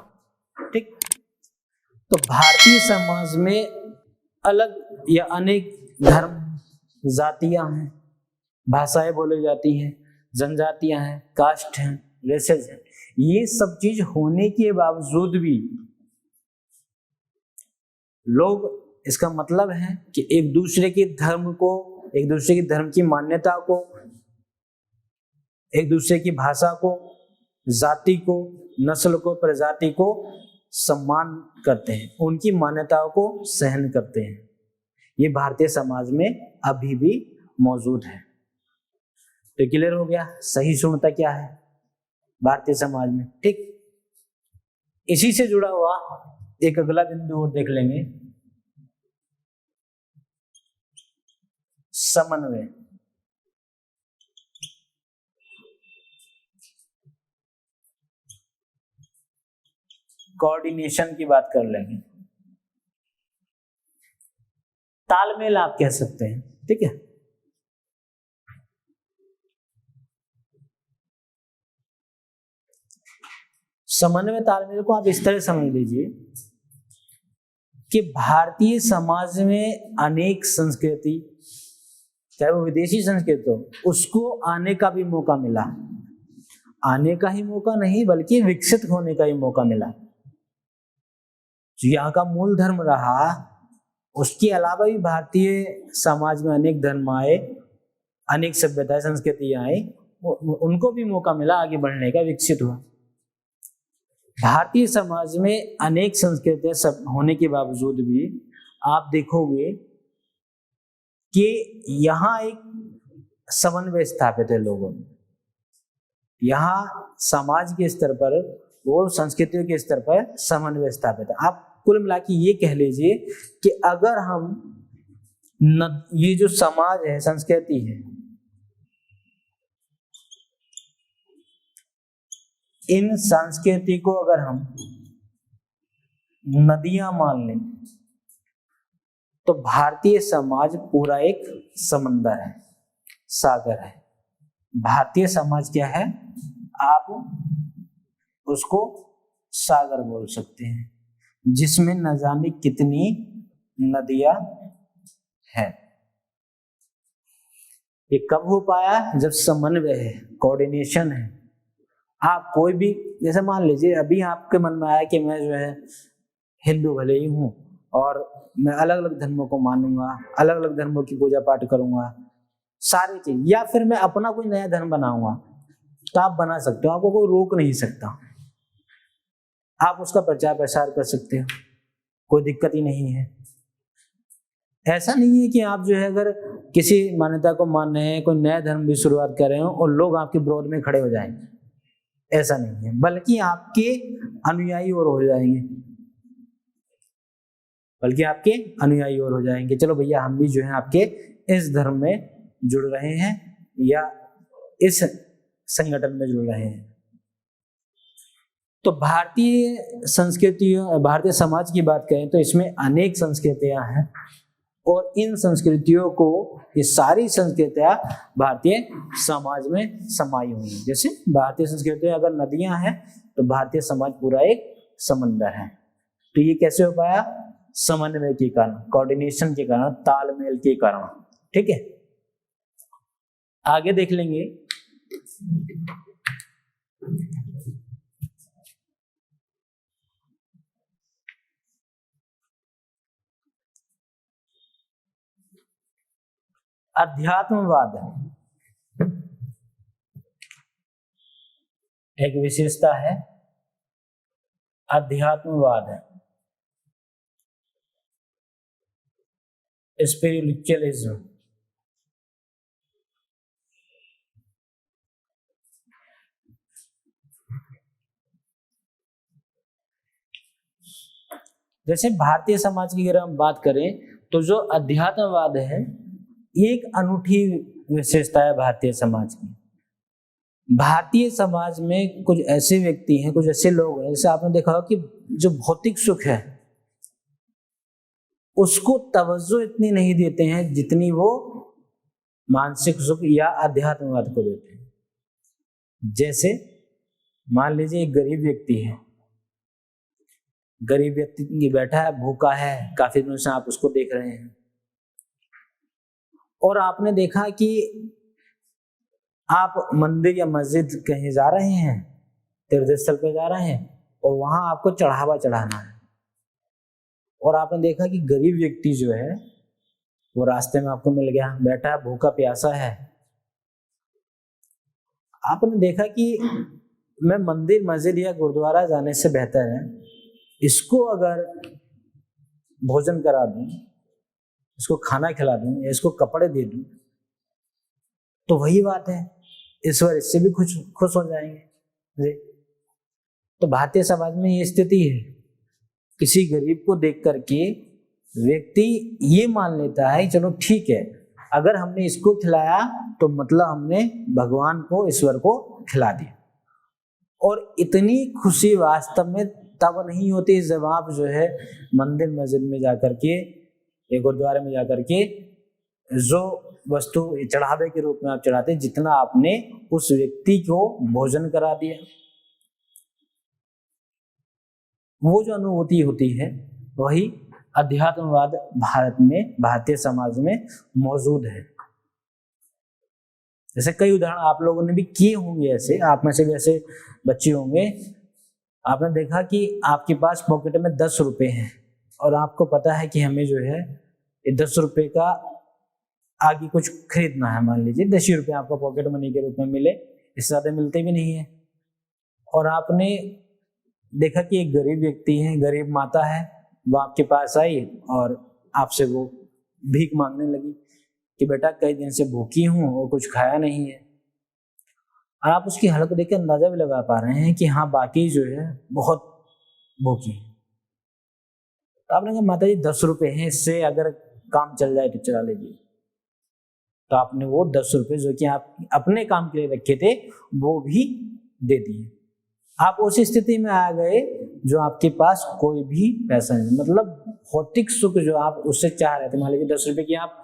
ठीक। तो भारतीय समाज में अलग या अनेक धर्म, जातियां हैं, भाषाएं बोली जाती हैं, जनजातियां हैं, कास्ट हैं, रेसेस हैं, ये सब चीज होने के बावजूद भी लोग, इसका मतलब है कि एक दूसरे के धर्म को, एक दूसरे के धर्म की मान्यता को, एक दूसरे की भाषा को, जाति को, नस्ल को, प्रजाति को सम्मान करते हैं, उनकी मान्यताओं को सहन करते हैं। ये भारतीय समाज में अभी भी मौजूद है। तो क्लियर हो गया सहिष्णुता क्या है भारतीय समाज में, ठीक। इसी से जुड़ा हुआ एक अगला बिंदु और देख लेंगे, समन्वय। कोऑर्डिनेशन की बात कर लेंगे, तालमेल आप कह सकते हैं, ठीक है। समन्वय तालमेल को आप इस तरह समझ लीजिए कि भारतीय समाज में अनेक संस्कृति, चाहे वो विदेशी संस्कृति हो, उसको आने का भी मौका मिला, आने का ही मौका नहीं बल्कि विकसित होने का ही मौका मिला। जो यहाँ का मूल धर्म रहा, उसके अलावा भी भारतीय समाज में अनेक धर्म आए, अनेक सभ्यताएं संस्कृतियां आई, उनको भी मौका मिला आगे बढ़ने का, विकसित हुआ। भारतीय समाज में अनेक संस्कृतियां सब होने के बावजूद भी आप देखोगे कि यहाँ एक समन्वय स्थापित है लोगों में, यहाँ समाज के स्तर पर और संस्कृतियों के स्तर पर समन्वय स्थापित है। आप कुल मिला के ये कह लीजिए कि अगर हम ये जो समाज है, संस्कृति है, इन संस्कृति को अगर हम नदियां मान लें तो भारतीय समाज पूरा एक समंदर है, सागर है। भारतीय समाज क्या है, आप उसको सागर बोल सकते हैं, जिसमें न जाने कितनी नदियां हैं। ये कब हो पाया, जब समन्वय है, कोऑर्डिनेशन है। आप कोई भी, जैसे मान लीजिए अभी आपके मन में आया कि मैं जो है हिंदू भले ही हूँ और मैं अलग अलग धर्मों को मानूंगा, अलग अलग धर्मों की पूजा पाठ करूंगा, सारी चीज, या फिर मैं अपना कोई नया धर्म बनाऊंगा, तो आप बना सकते हो, आपको कोई रोक नहीं सकता, आप उसका प्रचार प्रसार कर सकते हो, कोई दिक्कत ही नहीं है। ऐसा नहीं है कि आप जो है अगर किसी मान्यता को मान रहे हैं, कोई नया धर्म भी शुरुआत कर रहे हो और लोग आपके विरोध में खड़े हो जाएंगे, ऐसा नहीं है, बल्कि आपके अनुयायी और हो जाएंगे, बल्कि आपके अनुयायी और हो जाएंगे। चलो भैया हम भी जो है आपके इस धर्म में जुड़ रहे हैं या इस संगठन में जुड़ रहे हैं। तो भारतीय संस्कृतियों, भारतीय समाज की बात करें तो इसमें अनेक संस्कृतियां हैं और इन संस्कृतियों को, ये सारी संस्कृतियां भारतीय समाज में समाई हुई हैं। जैसे भारतीय संस्कृतियां अगर नदियां हैं तो भारतीय समाज पूरा एक समंदर है। तो ये कैसे हो पाया, समन्वय के कारण, कोऑर्डिनेशन के कारण, तालमेल के कारण, ठीक है। आगे देख लेंगे, अध्यात्मवाद एक विशेषता है, अध्यात्मवाद है, स्पिरिचुअलिज्म। जैसे भारतीय समाज की अगर हम बात करें तो जो अध्यात्मवाद है ये एक अनूठी विशेषता है भारतीय समाज की। भारतीय समाज में कुछ ऐसे व्यक्ति हैं, कुछ ऐसे लोग हैं, जैसे आपने देखा होगा कि जो भौतिक सुख है उसको तवज्जो इतनी नहीं देते हैं जितनी वो मानसिक सुख या अध्यात्मवाद को देते हैं। जैसे मान लीजिए एक गरीब व्यक्ति है, गरीब व्यक्ति बैठा है, भूखा है, काफी दिनों से आप उसको देख रहे हैं, और आपने देखा कि आप मंदिर या मस्जिद कहीं जा रहे हैं, तीर्थ स्थल पे जा रहे हैं, और वहां आपको चढ़ावा चढ़ाना है, और आपने देखा कि गरीब व्यक्ति जो है वो रास्ते में आपको मिल गया, बैठा है, भूखा प्यासा है। आपने देखा कि मैं मंदिर मस्जिद या गुरुद्वारा जाने से बेहतर है इसको अगर भोजन करा दूं, इसको खाना खिला दूं या इसको कपड़े दे दूं, तो वही बात है, ईश्वर इससे भी खुश हो जाएंगे जी। तो भारतीय समाज में ये स्थिति है, किसी गरीब को देख करके व्यक्ति ये मान लेता है चलो ठीक है, अगर हमने इसको खिलाया तो मतलब हमने भगवान को, ईश्वर को खिला दिया। और इतनी खुशी वास्तव में तब नहीं होती जब आप जो है मंदिर मस्जिद में जाकर के या गुरुद्वारे में जाकर के जो वस्तु चढ़ावे के रूप में आप चढ़ाते, जितना आपने उस व्यक्ति को भोजन करा दिया, वो जो अनुभूति होती है वही अध्यात्मवाद भारत में, भारतीय समाज में मौजूद है। जैसे कई उदाहरण आप लोगों ने भी किए होंगे, ऐसे आप में से भी ऐसे बच्चे होंगे, आपने देखा कि आपके पास पॉकेट में 10 रुपए हैं और आपको पता है कि हमें जो है ये 10 रुपए का आगे कुछ खरीदना है। मान लीजिए 10 रुपए आपको पॉकेट मनी के रूप में मिले, इससे ज्यादा मिलते भी नहीं है, और आपने देखा कि एक गरीब व्यक्ति है, गरीब माता है, वो आपके पास आई और आपसे वो भीख मांगने लगी कि बेटा कई दिन से भूखी हूं और कुछ खाया नहीं है। और आप उसकी हालत को देख के अंदाजा भी लगा पा रहे हैं कि हाँ बाकी जो है बहुत भूखी है। तो आपने कहा माता जी 10 रुपए हैं, इससे अगर काम चल जाए तो चला लीजिए। तो आपने वो 10 रुपए जो कि आप अपने काम के लिए रखे थे वो भी दे दिए। आप उस स्थिति में आ गए जो आपके पास कोई भी पैसा नहीं, मतलब भौतिक सुख जो आप उससे चाह रहे थे। मान लीजिए 10 रुपए की आप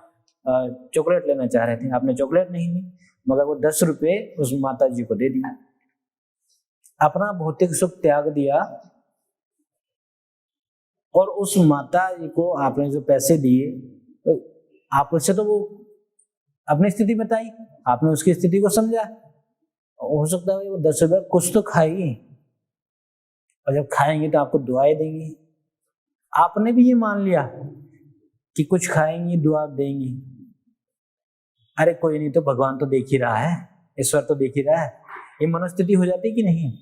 चॉकलेट लेना चाह रहे थे, आपने चॉकलेट नहीं ली, मगर वो 10 रुपए उस माता जी को दे दिया, अपना भौतिक सुख त्याग दिया, और उस माता जी को आपने जो पैसे दिए, तो आप उससे तो वो अपनी स्थिति बताई, आपने उसकी स्थिति को समझा, हो सकता है वो 10 रुपए कुछ तो खाएगी, और जब खाएंगे तो आपको दुआएं देंगी। आपने भी ये मान लिया कि कुछ खाएंगी दुआ देंगी, अरे कोई नहीं, तो भगवान तो देख ही रहा है, ईश्वर तो देख ही रहा है, ये मनोस्थिति हो जाती कि नहीं।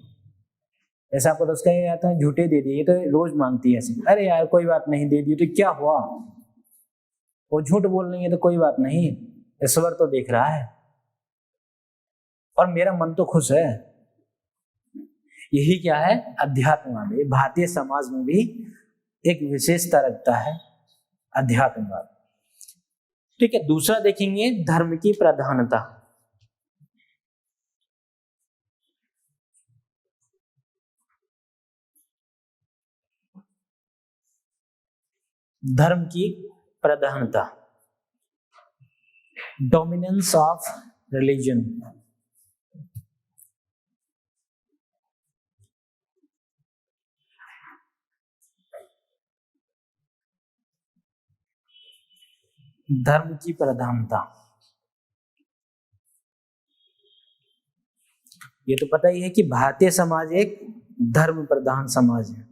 ऐसा आपको 10 कहीं आता है झूठे दे दिए, तो रोज मांगती है ऐसे, अरे यार कोई बात नहीं, दे दिए तो क्या हुआ, वो झूठ बोल रही है तो कोई बात नहीं, ईश्वर तो देख रहा है और मेरा मन तो खुश है। यही क्या है, अध्यात्मवाद। भारतीय समाज में भी एक विशेषता रखता है अध्यात्मवाद। ठीक है, दूसरा देखेंगे धर्म की प्रधानता। धर्म की प्रधानता, डोमिनेंस ऑफ रिलीजन। धर्म की प्रधानता, ये तो पता ही है कि भारतीय समाज एक धर्म प्रधान समाज है।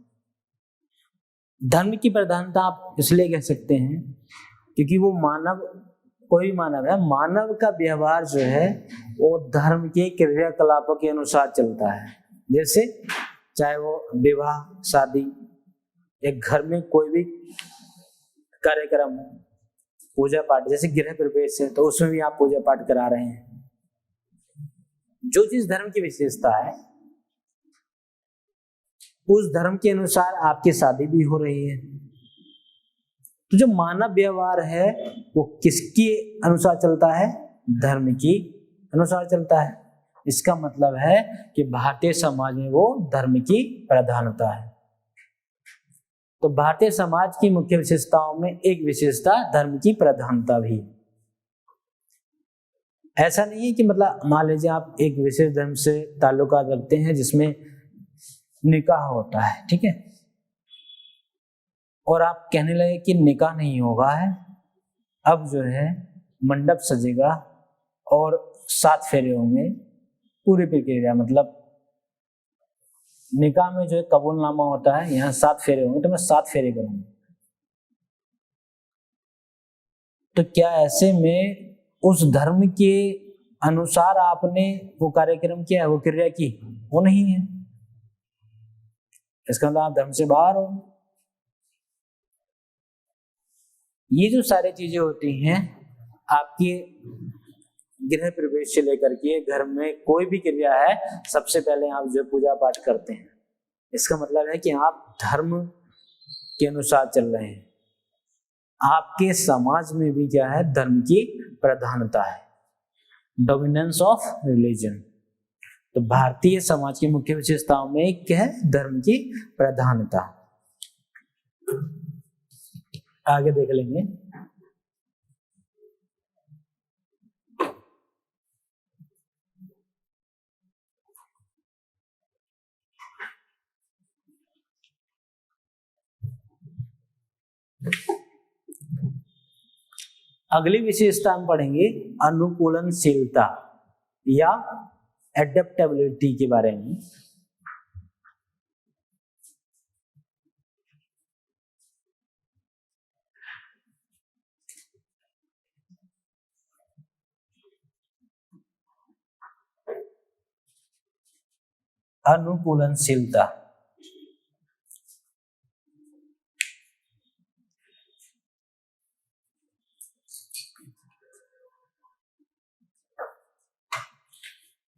धर्म की प्रधानता आप इसलिए कह सकते हैं क्योंकि वो मानव कोई मानव है, मानव का व्यवहार जो है वो धर्म के क्रियाकलापों के अनुसार चलता है। जैसे चाहे वो विवाह, शादी, एक घर में कोई भी कार्यक्रम, पूजा पाठ, जैसे गृह प्रवेश है तो उसमें भी आप पूजा पाठ करा रहे हैं। जो चीज धर्म की विशेषता है उस धर्म के अनुसार आपकी शादी भी हो रही है। तो जो मानव व्यवहार है वो किसके अनुसार चलता है? धर्म की अनुसार चलता है। इसका मतलब है कि भारतीय समाज में वो धर्म की प्रधानता है। तो भारतीय समाज की मुख्य विशेषताओं में एक विशेषता धर्म की प्रधानता भी। ऐसा नहीं है कि मतलब मान लीजिए आप एक विशेष धर्म से ताल्लुकात रखते हैं जिसमें निकाह होता है, ठीक है, और आप कहने लगे कि निकाह नहीं होगा है, अब जो है मंडप सजेगा और 7 फेरे होंगे, पूरी प्रक्रिया, मतलब निकाह में जो है कबूलनामा होता है, यहाँ 7 फेरे होंगे तो मैं 7 फेरे करूंगा। तो क्या ऐसे में उस धर्म के अनुसार आपने वो कार्यक्रम किया है, वो क्रिया की? वो नहीं है। इसका मतलब आप धर्म से बाहर हो। ये जो सारी चीजें होती हैं आपके गृह प्रवेश से लेकर के घर में कोई भी क्रिया है, सबसे पहले आप जो पूजा पाठ करते हैं। इसका मतलब है कि आप धर्म के अनुसार चल रहे हैं। आपके समाज में भी क्या है? धर्म की प्रधानता है, डोमिनेंस ऑफ रिलीजन। तो भारतीय समाज की मुख्य विशेषताओं में एक क्या है? धर्म की प्रधानता। आगे देख लेंगे। अगली विशेषता हम पढ़ेंगे अनुकूलनशीलता या एडेप्टेबिलिटी के बारे में। अनुकूलनशीलता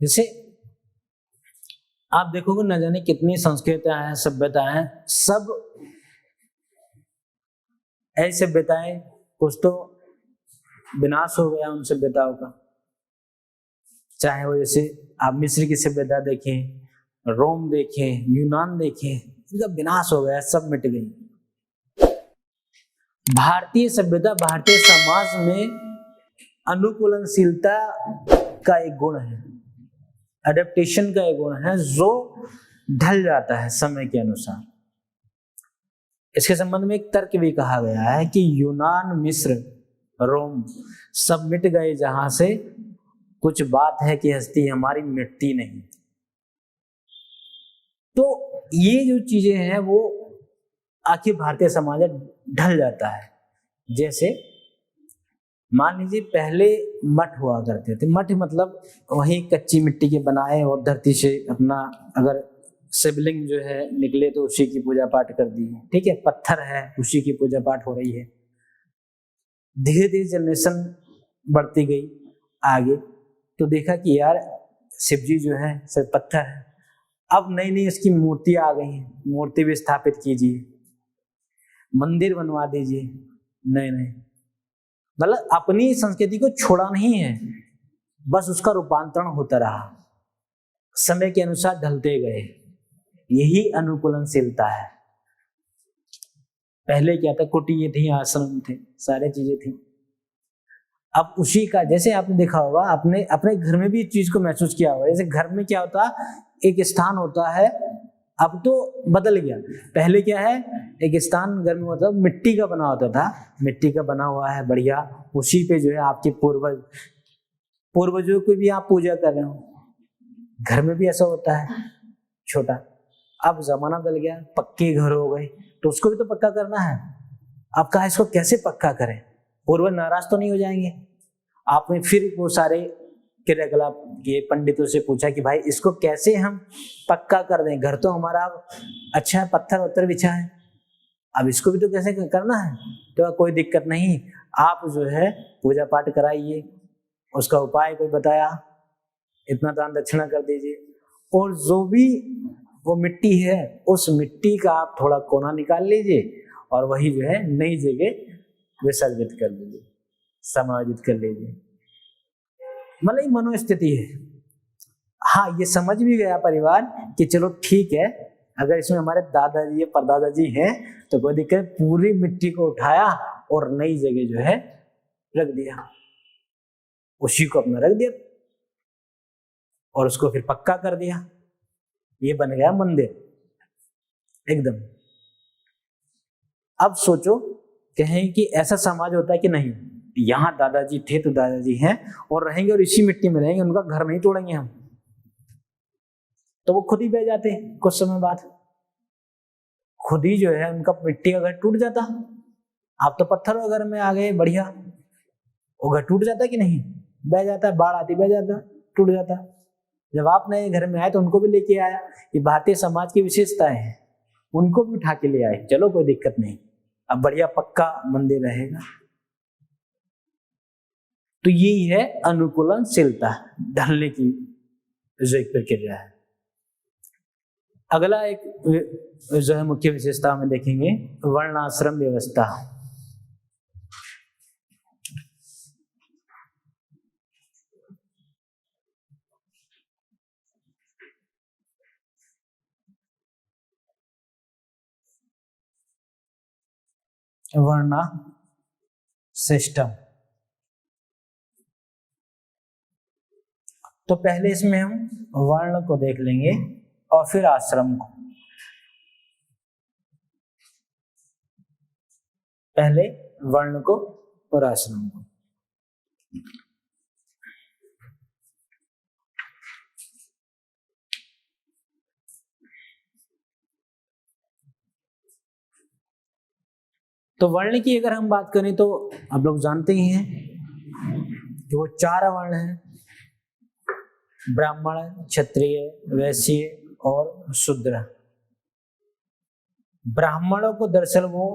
जैसे आप देखोगे न जाने कितनी संस्कृतियां हैं, सभ्यताएं हैं, सब ऐसी सभ्यताएं, कुछ तो विनाश हो गया उन सभ्यताओं का। चाहे वो जैसे आप मिस्र की सभ्यता देखें, रोम देखें, यूनान देखें, इनका विनाश हो गया, सब मिट गई। भारतीय सभ्यता, भारतीय समाज में अनुकूलनशीलता का एक गुण है, एडेप्टेशन का एक गुण है जो ढल जाता है समय के अनुसार। इसके संबंध में एक तर्क भी कहा गया है कि यूनान, मिस्र, रोम सब मिट गए जहां से कुछ बात है कि हस्ती हमारी मिटती नहीं। तो ये जो चीजें हैं वो आखिर भारतीय समाज ढल जाता है। जैसे मान लीजिए पहले मठ हुआ करते थे। मठ मतलब वही कच्ची मिट्टी के बनाए और धरती से अपना अगर शिवलिंग जो है निकले तो उसी की पूजा पाठ कर दी, ठीक है, पत्थर है उसी की पूजा पाठ हो रही है। धीरे धीरे जनरेशन बढ़ती गई आगे तो देखा कि यार शिव जी जो है सिर्फ पत्थर है। अब नई नई इसकी मूर्ति आ गई हैं, मूर्ति भी स्थापित कीजिए, मंदिर बनवा दीजिए नए नए। मतलब अपनी संस्कृति को छोड़ा नहीं है, बस उसका रूपांतरण होता रहा, समय के अनुसार ढलते गए। यही अनुकूलनशीलता है। पहले क्या था? कुटिया थी, आश्रम थे, सारी चीजें थी। अब उसी का, जैसे आपने देखा होगा, आपने अपने घर में भी इस चीज को महसूस किया होगा। जैसे घर में क्या होता, एक स्थान होता है, अब तो बदल गया। पहले क्या है, एक स्थान घर में होता, मिट्टी का बना होता था, मिट्टी का बना हुआ है बढ़िया, उसी पे जो है आपके पूर्वजों को भी आप पूजा कर रहे हो। घर में भी ऐसा होता है छोटा। अब जमाना बदल गया, पक्के घर हो गए, तो उसको भी तो पक्का करना है। अब कहा इसको कैसे पक्का करें, पूर्वज नाराज तो नहीं हो जाएंगे? आपने फिर वो सारे क्रियाकलाप किए, पंडितों से पूछा कि भाई इसको कैसे हम पक्का कर दें, घर तो हमारा अच्छा है, पत्थर वत्थर बिछा है, अब इसको भी तो कैसे करना है। तो कोई दिक्कत नहीं, आप जो है पूजा पाठ कराइए, उसका उपाय कोई बताया, इतना दान दक्षिणा कर दीजिए, और जो भी वो मिट्टी है उस मिट्टी का आप थोड़ा कोना निकाल लीजिए और वही जो है नई जगह विसर्जित कर लीजिए, समायोजित कर लीजिए। मतलब ये मनोस्थिति है। हाँ, ये समझ भी गया परिवार कि चलो ठीक है, अगर इसमें हमारे दादाजी या परदादाजी हैं तो कोई दिक्कत, पूरी मिट्टी को उठाया और नई जगह जो है रख दिया, उसी को अपना रख दिया और उसको फिर पक्का कर दिया, ये बन गया मंदिर एकदम। अब सोचो कहें कि ऐसा समाज होता है कि नहीं, यहाँ दादाजी थे तो दादाजी हैं और रहेंगे और इसी मिट्टी में रहेंगे, उनका घर नहीं तोड़ेंगे हम, तो वो खुद ही बह जाते हैं, कुछ समय बाद खुद ही जो है उनका मिट्टी का घर टूट जाता। आप तो पत्थर घर में आ गए, बढ़िया, वो घर टूट जाता कि नहीं, बह जाता, बाढ़ आती बह जाता, टूट जाता। जब आप नए घर में आए तो उनको भी लेके आया, ये भारतीय समाज की विशेषताएं हैं, उनको भी उठा के ले आए, चलो कोई दिक्कत नहीं, अब बढ़िया पक्का मंदिर रहेगा। तो यही है अनुकूलनशीलता, ढलने की जो एक प्रक्रिया है। अगला एक जो है मुख्य विशेषता में देखेंगे, वर्णाश्रम व्यवस्था। वर्णा सिस्टम। तो पहले इसमें हम वर्ण को देख लेंगे और फिर आश्रम को। पहले वर्ण को और आश्रम को। तो वर्ण की अगर हम बात करें तो आप लोग जानते ही हैं कि वो 4 वर्ण हैं, ब्राह्मण, क्षत्रिय, वैश्य और शूद्र। ब्राह्मणों को दरअसल वो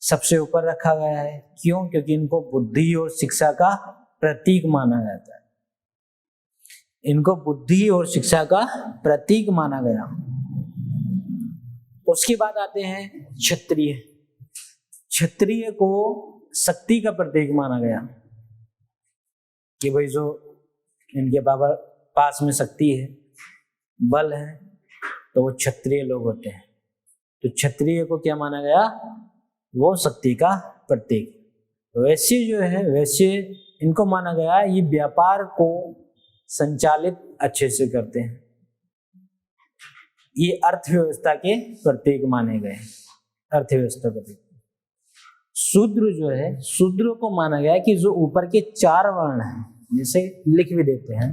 सबसे ऊपर रखा गया है, क्यों? क्योंकि इनको बुद्धि और शिक्षा का प्रतीक माना जाता है, इनको बुद्धि और शिक्षा का प्रतीक माना गया। उसके बाद आते हैं क्षत्रिय। क्षत्रिय को शक्ति का प्रतीक माना गया कि भाई जो इनके पास में शक्ति है, बल है, तो वो क्षत्रिय लोग होते हैं। तो क्षत्रिय को क्या माना गया? वो शक्ति का प्रतीक। वैश्य जो है, वैश्य इनको माना गया ये व्यापार को संचालित अच्छे से करते हैं, ये अर्थव्यवस्था के प्रतीक माने गए, अर्थव्यवस्था प्रतीक। शूद्र जो है, शूद्र को माना गया कि जो ऊपर के 4 वर्ण हैं, जैसे लिख भी देते हैं,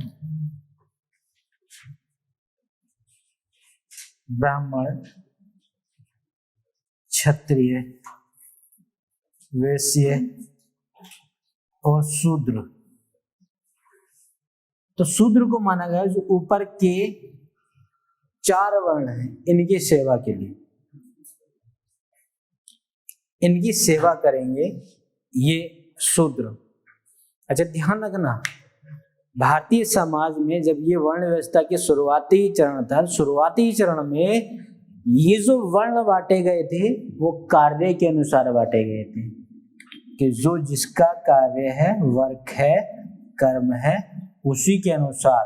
ब्राह्मण, क्षत्रिय, वैश्य और शूद्र। तो शूद्र को माना गया जो ऊपर के 4 वर्ण हैं, इनकी सेवा के लिए, इनकी सेवा करेंगे ये शूद्र। अच्छा, ध्यान रखना, भारतीय समाज में जब ये वर्ण व्यवस्था के शुरुआती चरण था, शुरुआती चरण में ये जो वर्ण बांटे गए थे वो कार्य के अनुसार बांटे गए थे, कि जो जिसका कार्य है, वर्क है, कर्म है, उसी के अनुसार।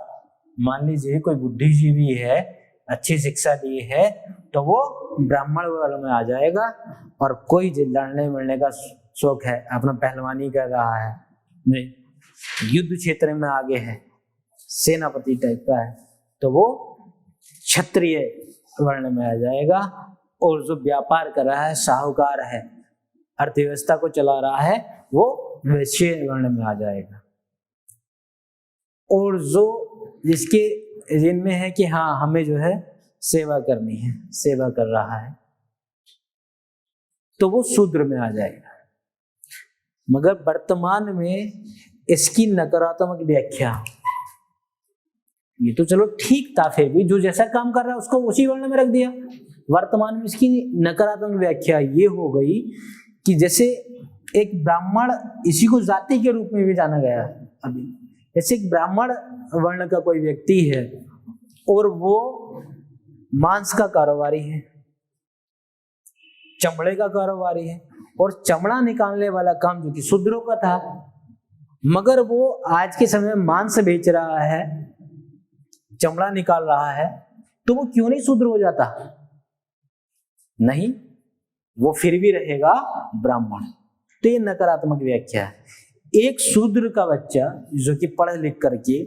मान लीजिए कोई बुद्धिजीवी है, अच्छी शिक्षा दी है, तो वो ब्राह्मण वर्ग में आ जाएगा, और कोई लड़ने मिलने का शौक है, अपना पहलवानी कर रहा है, नहीं युद्ध क्षेत्र में आगे है, सेनापति टाइप का है, तो वो क्षत्रिय वर्ण में आ जाएगा। और जो व्यापार कर रहा है, साहूकार है, अर्थव्यवस्था को चला रहा है, वो वैश्य वर्ण में आ जाएगा। और जो जिसके जिनमें है कि हाँ हमें जो है सेवा करनी है, सेवा कर रहा है, तो वो शूद्र में आ जाएगा। मगर वर्तमान में इसकी नकारात्मक व्याख्या। ये तो चलो ठीक था, फिर भी जो जैसा काम कर रहा है उसको उसी वर्ण में रख दिया। वर्तमान में इसकी नकारात्मक व्याख्या ये हो गई कि जैसे एक ब्राह्मण, इसी को जाति के रूप में भी जाना गया अभी, जैसे एक ब्राह्मण वर्ण का कोई व्यक्ति है और वो मांस का कारोबारी है, चमड़े का कारोबारी है, और चमड़ा निकालने वाला काम जो कि शूद्रों का था, मगर वो आज के समय में मांस बेच रहा है, चमड़ा निकाल रहा है, तो वो क्यों नहीं शूद्र हो जाता? नहीं, वो फिर भी रहेगा ब्राह्मण। तो ये नकारात्मक व्याख्या है। एक शूद्र का बच्चा जो कि पढ़ लिख करके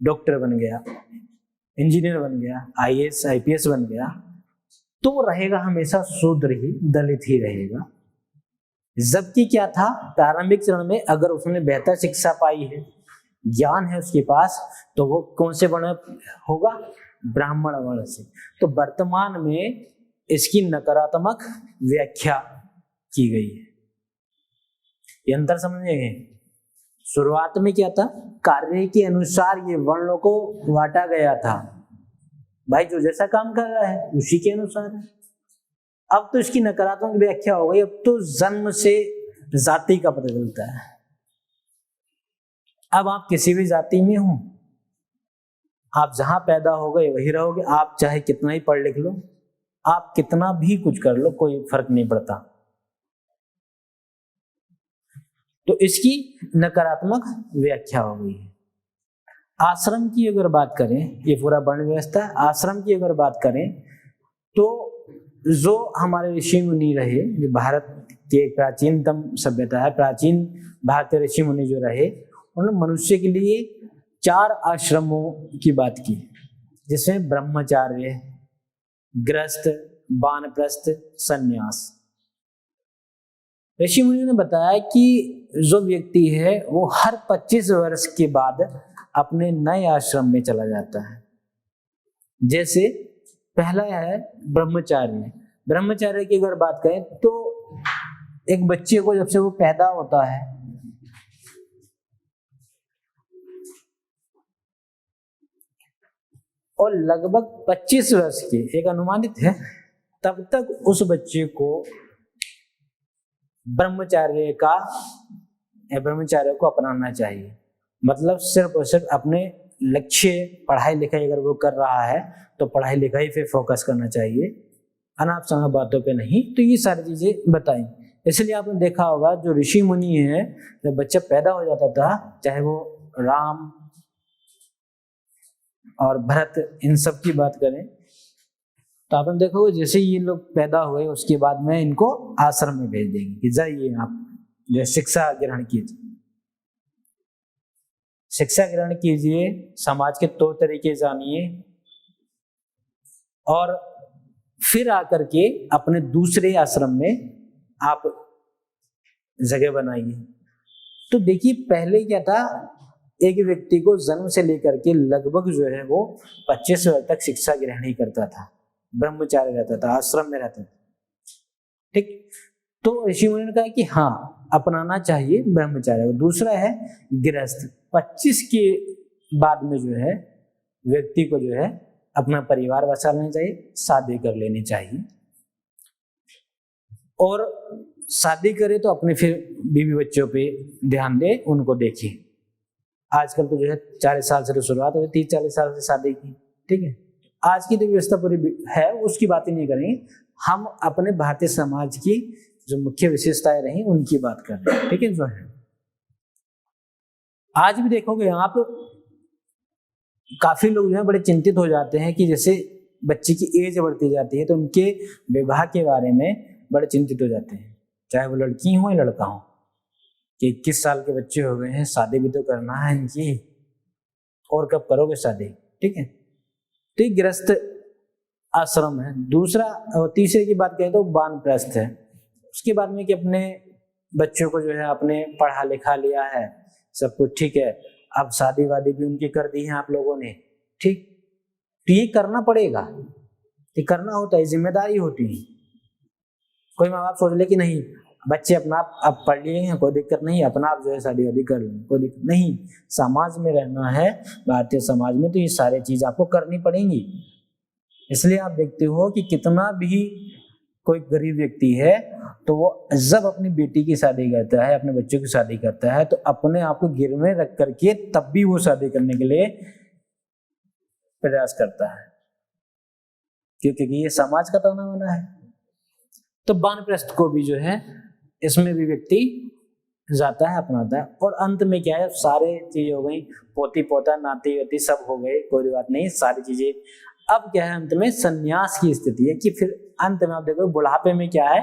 डॉक्टर बन गया, इंजीनियर बन गया, आईएएस आईपीएस बन गया, तो वो रहेगा हमेशा शूद्र ही, दलित ही रहेगा। जबकि क्या था, प्रारंभिक चरण में अगर उसने बेहतर शिक्षा पाई है, ज्ञान है उसके पास, तो वो कौन से वर्ण होगा? ब्राह्मण वर्ण से। तो वर्तमान में इसकी नकारात्मक व्याख्या की गई है। ये अंतर समझिए। शुरुआत में क्या था, कार्य के अनुसार ये वर्णों को बांटा गया था, भाई जो जैसा काम कर रहा है उसी के अनुसार है। अब तो इसकी नकारात्मक व्याख्या हो गई, अब तो जन्म से जाति का पता चलता है। अब आप किसी भी जाति में हो, आप जहां पैदा हो गए वही रहोगे। आप चाहे कितना ही पढ़ लिख लो, आप कितना भी कुछ कर लो, कोई फर्क नहीं पड़ता। तो इसकी नकारात्मक व्याख्या हो गई है। आश्रम की अगर बात करें, ये पूरा वर्ण व्यवस्था है। आश्रम की अगर बात करें तो जो हमारे ऋषि मुनि रहे, जो भारत के प्राचीनतम सभ्यता है, प्राचीन भारतीय ऋषि मुनि जो रहे, उन्होंने मनुष्य के लिए 4 आश्रमों की बात की, जिसमें ब्रह्मचार्य, गृहस्थ, वानप्रस्थ, संन्यास। ऋषि मुनि ने बताया कि जो व्यक्ति है वो हर 25 वर्ष के बाद अपने नए आश्रम में चला जाता है। जैसे पहला है ब्रह्मचार्य। ब्रह्मचार्य की अगर बात करें तो एक बच्चे को जब से वो पैदा होता है और लगभग 25 वर्ष के, एक अनुमानित है, तब तक उस बच्चे को ब्रह्मचार्य को अपनाना चाहिए। मतलब सिर्फ और सिर्फ अपने लक्ष्य पढ़ाई लिखाई अगर वो कर रहा है तो पढ़ाई लिखाई पे फोकस करना चाहिए, अनाप शनाप बातों पे नहीं। तो ये सारी चीजें बताई। इसलिए आपने देखा होगा जो ऋषि मुनि है, जब बच्चा पैदा हो जाता था, चाहे वो राम और भरत इन सब की बात करें, तो आपने देखो जैसे ये लोग पैदा हुए उसके बाद में इनको आश्रम में भेज देंगे कि जाइए आप जो शिक्षा ग्रहण कीजिए, शिक्षा ग्रहण कीजिए, समाज के तौर तरीके जानिए और फिर आकर के अपने दूसरे आश्रम में आप जगह बनाइए। तो देखिए पहले क्या था, एक व्यक्ति को जन्म से लेकर के लगभग जो है वो 25 वर्ष तक शिक्षा ग्रहण ही करता था, ब्रह्मचार्य रहता था, आश्रम में रहता था। ठीक, तो ऋषि मुनि ने कहा कि हाँ अपनाना चाहिए ब्रह्मचार्य। दूसरा है गृहस्थ। 25 के बाद में जो है व्यक्ति को जो है अपना परिवार बसा लेना चाहिए, शादी कर लेनी चाहिए, और शादी करे तो अपने फिर बीवी बच्चों पे ध्यान दे, उनको देखे। आजकल तो जो है 40 साल से तो शुरुआत होती, 30-40 साल से शादी की। ठीक है, आज की जो व्यवस्था पूरी है उसकी बात ही नहीं करेंगे, हम अपने भारतीय समाज की जो मुख्य विशेषताएं रही उनकी बात कर रहे हैं। ठीक है, जो है आज भी देखोगे आप काफी लोग जो है बड़े चिंतित हो जाते हैं कि जैसे बच्चे की एज बढ़ती जाती है तो उनके विवाह के बारे में बड़े चिंतित हो जाते हैं, चाहे वो लड़की हो या लड़का हो, कि 21 साल के बच्चे हो गए हैं, शादी भी तो करना है इनकी, और कब करोगे शादी। ठीक है, तो ये गृहस्थ आश्रम है। दूसरा और तीसरे की बात करें तो वानप्रस्थ है। उसके बाद में कि अपने बच्चों को जो है अपने पढ़ा लिखा लिया है, सब कुछ ठीक है, अब शादी वादी भी उनकी कर दी है आप लोगों ने। ठीक, तो ये करना पड़ेगा, ये करना होता है, जिम्मेदारी होती है। कोई माँ बाप सोच ले कि नहीं बच्चे अपना आप अब पढ़ लिए हैं, कोई दिक्कत नहीं, अपना आप जो है शादी वादी कर लें, कोई दिक्कत नहीं। समाज में रहना है, भारतीय समाज में, तो ये सारी चीज आपको करनी पड़ेंगी। इसलिए आप देखते हो कि कितना भी कोई गरीब व्यक्ति है तो वो जब अपनी बेटी की शादी करता है, अपने बच्चों की शादी करता है, तो अपने आप को गिरवे रख करके तब भी वो शादी करने के लिए प्रयास करता है, क्योंकि ये समाज का ताना बाना है। तो वानप्रस्थ को भी जो है इसमें भी व्यक्ति जाता है, अपनाता है। और अंत में क्या है, सारे चीजें हो गई, पोती पोता नाती वाती सब हो गए, कोई बात नहीं, सारी चीजें। अब क्या है, अंत में संन्यास की स्थिति है कि फिर अंत में आप देखो बुढ़ापे में क्या है,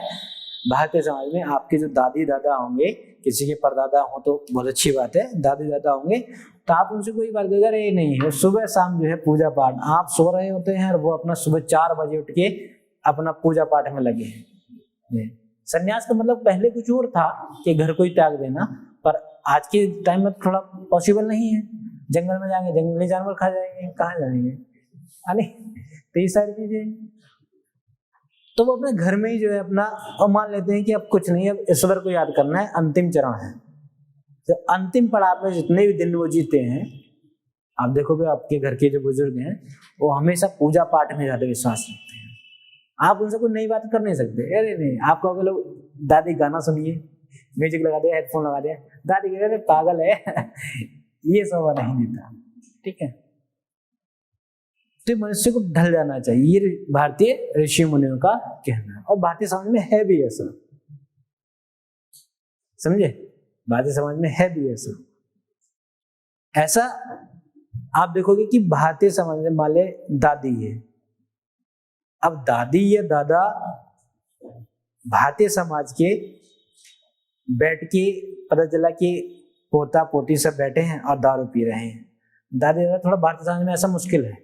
भारतीय समाज में आपके जो दादी दादा होंगे, किसी के परदादा हो तो बहुत अच्छी बात है, दादी दादा होंगे तो आप उनसे कोई बात करेगा, अरे नहीं, वो सुबह शाम जो है पूजा पाठ, आप सो रहे होते हैं और वो अपना सुबह 4 बजे उठ के अपना पूजा पाठ में लगे हैं। संन्यास का मतलब पहले कुछ और था कि घर को ही त्याग देना, पर आज के टाइम में थोड़ा पॉसिबल नहीं है। जंगल में जाएंगे, जंगली जानवर खा जाएंगे, कहाँ जाएंगे, अरे तो ये सारी चीजें, तो वो अपने घर में ही जो है अपना, और मान लेते हैं कि अब कुछ नहीं, अब ईश्वर को याद करना है, अंतिम चरण है। तो अंतिम पड़ाव में जितने भी दिन वो जीते हैं, आप देखोगे आपके घर के जो बुजुर्ग हैं वो हमेशा पूजा पाठ में ज्यादा विश्वास रखते हैं। आप उनसे कोई नई बात कर नहीं सकते। अरे नहीं, आप कहोगे लोग दादी गाना सुनिए, म्यूजिक लगा दिया, हेडफोन लगा दिया, दादी कह रहे पागल है ये सब नहीं देता, ठीक है। तो मनुष्य को ढल जाना चाहिए, ये भारतीय ऋषि मुनियों का कहना है, और भारतीय समाज में है भी ऐसा, समझे, भारतीय समाज में है भी ऐसा। ऐसा आप देखोगे कि भारतीय समाज में मान ले दादी है, अब दादी या दादा भारतीय समाज के बैठ के पता चला कि पोता पोती सब बैठे हैं और दारू पी रहे हैं, दादी दादा थोड़ा भारतीय समाज में ऐसा मुश्किल है।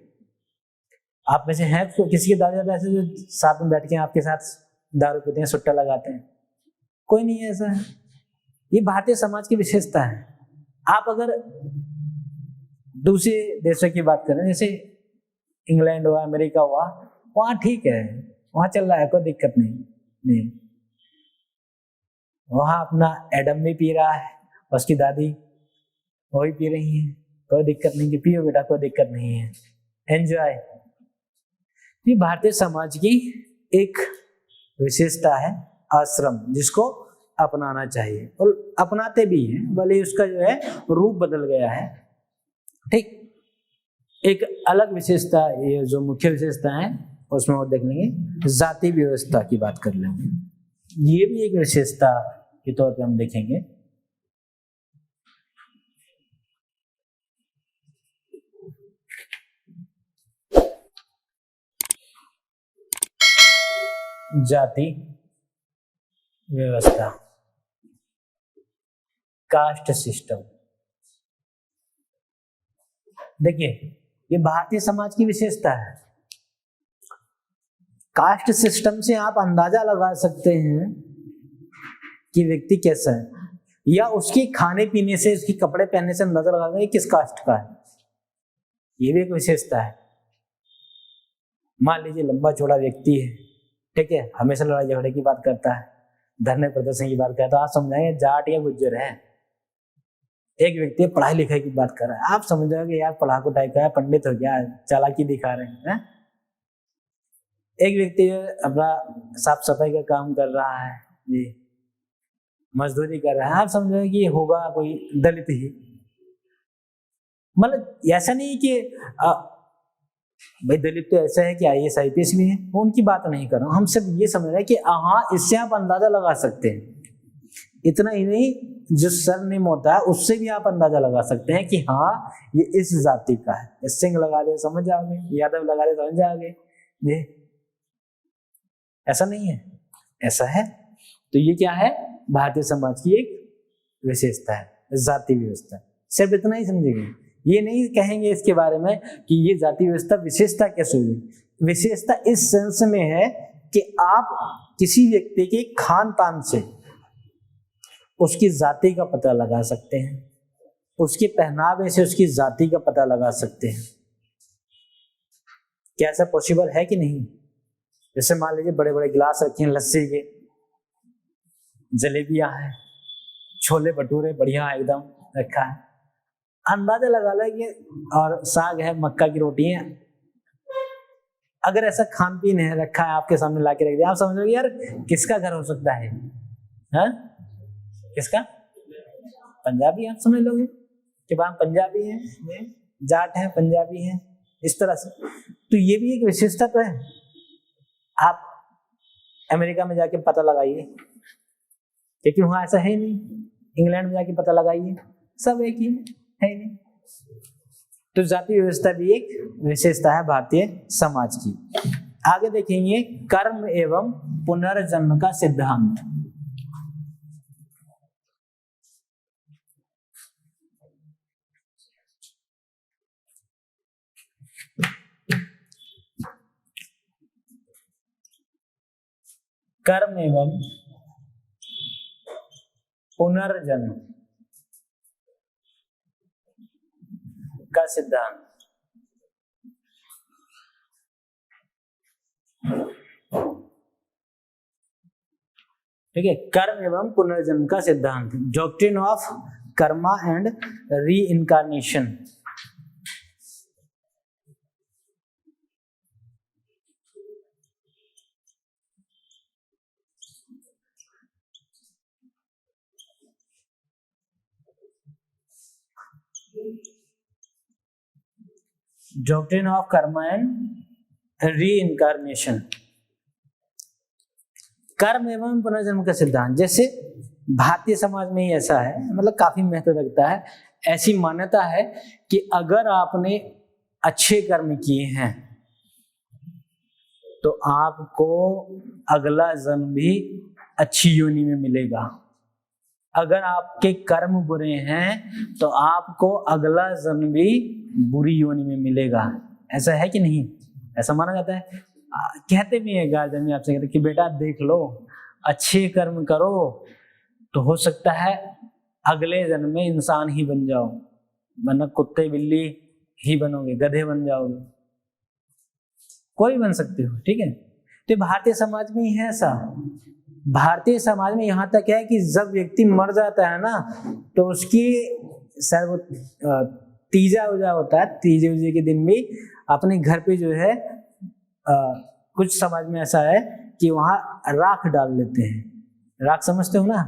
आप में से हैं तो किसी के दादा दादा ऐसे जो साथ में बैठ के आपके साथ दारू पीते हैं, सुट्टा लगाते हैं? कोई नहीं है ऐसा है। ये भारतीय समाज की विशेषता है। आप अगर दूसरे देशों की बात करें, जैसे इंग्लैंड हुआ, अमेरिका हुआ, वहां ठीक है, वहां चल रहा है, कोई दिक्कत नहीं। वहां अपना एडम भी पी रहा है, उसकी दादी वो भी पी रही है, कोई दिक्कत नहीं, कि पियो बेटा, कोई दिक्कत नहीं है, एंजॉय। ये भारतीय समाज की एक विशेषता है, आश्रम, जिसको अपनाना चाहिए और अपनाते भी हैं, भले उसका जो है रूप बदल गया है, ठीक। एक अलग विशेषता, ये जो मुख्य विशेषता है उसमें और देख लेंगे, जाति व्यवस्था की बात कर लेंगे। ये भी एक विशेषता के तौर पे हम देखेंगे। जाति व्यवस्था, कास्ट सिस्टम। देखिए, ये भारतीय समाज की विशेषता है। कास्ट सिस्टम से आप अंदाजा लगा सकते हैं कि व्यक्ति कैसा है, या उसके खाने पीने से, उसके कपड़े पहनने से अंदाजा लगा सकते किस कास्ट का है। ये भी एक विशेषता है। मान लीजिए लंबा चौड़ा व्यक्ति है, ठीक है, हमेशा लड़ाई झगड़े की बात करता है, धरने प्रदर्शन की बात करता है, तो आप समझाएंगे जाट या गुज्जर है। एक व्यक्ति पढ़ाई लिखाई की बात कर रहा है, आप समझ जाओगे यार पढ़ा को टाइप का है, पंडित हो गया, चालाकी दिखा रहे हैं। एक व्यक्ति अपना साफ सफाई का काम कर रहा है, जी मजदूरी कर रहा है, आप समझोगे कि होगा कोई दलित ही। मतलब ऐसा नहीं कि भाई दलित तो ऐसा है कि IAS IPS भी है, वो उनकी बात नहीं कर रहा हूं, हम सिर्फ ये समझ रहे हैं कि हाँ, इससे आप अंदाजा लगा सकते हैं। इतना ही नहीं, जो सरनेम होता है उससे भी आप अंदाजा लगा सकते हैं कि हाँ ये इस जाति का है। सिंह लगा दे समझ जाओगे, यादव लगा दे समझ जाओगे, ये ऐसा नहीं है, ऐसा है। तो ये क्या है, भारतीय समाज की एक विशेषता है, जाति व्यवस्था। सिर्फ इतना ही समझेंगे, ये नहीं कहेंगे इसके बारे में कि ये जाति व्यवस्था विशेषता कैसे हुई। विशेषता इस सेंस में है कि आप किसी व्यक्ति के खान पान से उसकी जाति का पता लगा सकते हैं, उसके पहनावे से उसकी जाति का पता लगा सकते हैं। क्या ऐसा पॉसिबल है कि नहीं? जैसे मान लीजिए बड़े बड़े गिलास रखे हैं लस्सी के, जलेबियां हैं, छोले भटूरे बढ़िया एकदम रखा है, अंदाजा लगा लो कि, और साग है, मक्का की रोटी है। अगर ऐसा खान पीन है रखा है आपके सामने लाके रख दिया, आप समझोगे यार किसका घर हो सकता है? हाँ, किसका? पंजाबी। आप समझ लोगे कि वहां पंजाबी है, जाट है, पंजाबी है, इस तरह से। तो ये भी एक विशेषता तो है। आप अमेरिका में जाके पता लगाइए, लेकिन वहां ऐसा है नहीं। इंग्लैंड में जाके पता लगाइए, सब एक ही है ही नहीं। तो जाति व्यवस्था भी एक विशेषता है भारतीय समाज की। आगे देखेंगे कर्म एवं पुनर्जन्म का सिद्धांत। कर्म एवं पुनर्जन्म का सिद्धांत। ठीक है, कर्म एवं पुनर्जन्म का सिद्धांत, doctrine of Karma and re incarnation. Doctrine of Karma and re incarnation. कर्म एवं पुनर्जन्म का सिद्धांत, जैसे भारतीय समाज में ही ऐसा है, मतलब काफी महत्व रखता है। ऐसी मान्यता है कि अगर आपने अच्छे कर्म किए हैं तो आपको अगला जन्म भी अच्छी योनि में मिलेगा। अगर आपके कर्म बुरे हैं तो आपको अगला जन्म भी बुरी योनि में मिलेगा। ऐसा है कि नहीं? ऐसा माना जाता है। कहते भी है गार्जियन में, आपसे कहते कि बेटा देख लो, अच्छे कर्म करो तो हो सकता है अगले जन्म में इंसान ही बन जाओ, वरना कुत्ते बिल्ली ही बनोगे, गधे बन जाओगे, कोई बन सकते हो। ठीक है, तो भारतीय समाज में ही है ऐसा। भारतीय समाज में यहाँ तक है कि जब व्यक्ति मर जाता है ना, तो उसकी तीजा उजा होता है, तीजे उजे के दिन भी अपने घर पे जो है कुछ समाज में ऐसा है कि वहां राख डाल लेते हैं। राख समझते हो ना,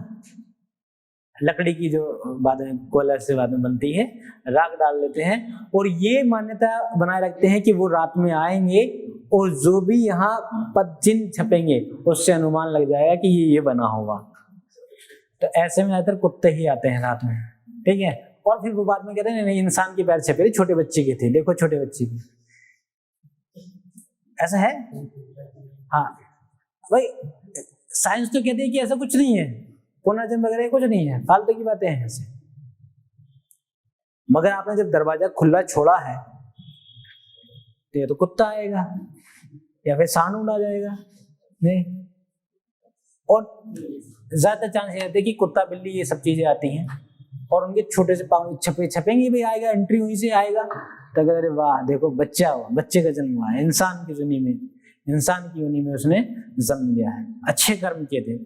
लकड़ी की जो बाद में कोयला से बाद में बनती है, राख डाल लेते हैं। और ये मान्यता बनाए रखते हैं कि वो रात में आएंगे और जो भी यहाँ पदचिन्ह छपेंगे उससे अनुमान लग जाएगा कि ये बना होगा। तो ऐसे में ज्यादातर कुत्ते ही आते हैं रात में। ठीक है, और फिर वो बाद में कहते हैं नहीं इंसान के पैर छपे, छोटे बच्चे के थे, देखो छोटे बच्चे के। ऐसा है? हाँ भाई, साइंस तो कहते हैं कि ऐसा कुछ नहीं है, पुनर्जन्म वगैरह कुछ नहीं है, फालतू की बातें हैं ऐसे। मगर आपने जब दरवाजा खुला छोड़ा है तो ये तो कुत्ता आएगा या फिर सांड आ जाएगा, नहीं। और ज्यादा चांस ये रहते कि कुत्ता बिल्ली ये सब चीजें आती हैं और उनके छोटे से पाँव छपेंगे भी, आएगा एंट्री वहीं से आएगा। तो अगर अरे वाह देखो बच्चा हुआ, बच्चे का जन्म हुआ है, इंसान की योनि में, इंसान की योनि में उसने जन्म लिया है, अच्छे कर्म किए थे।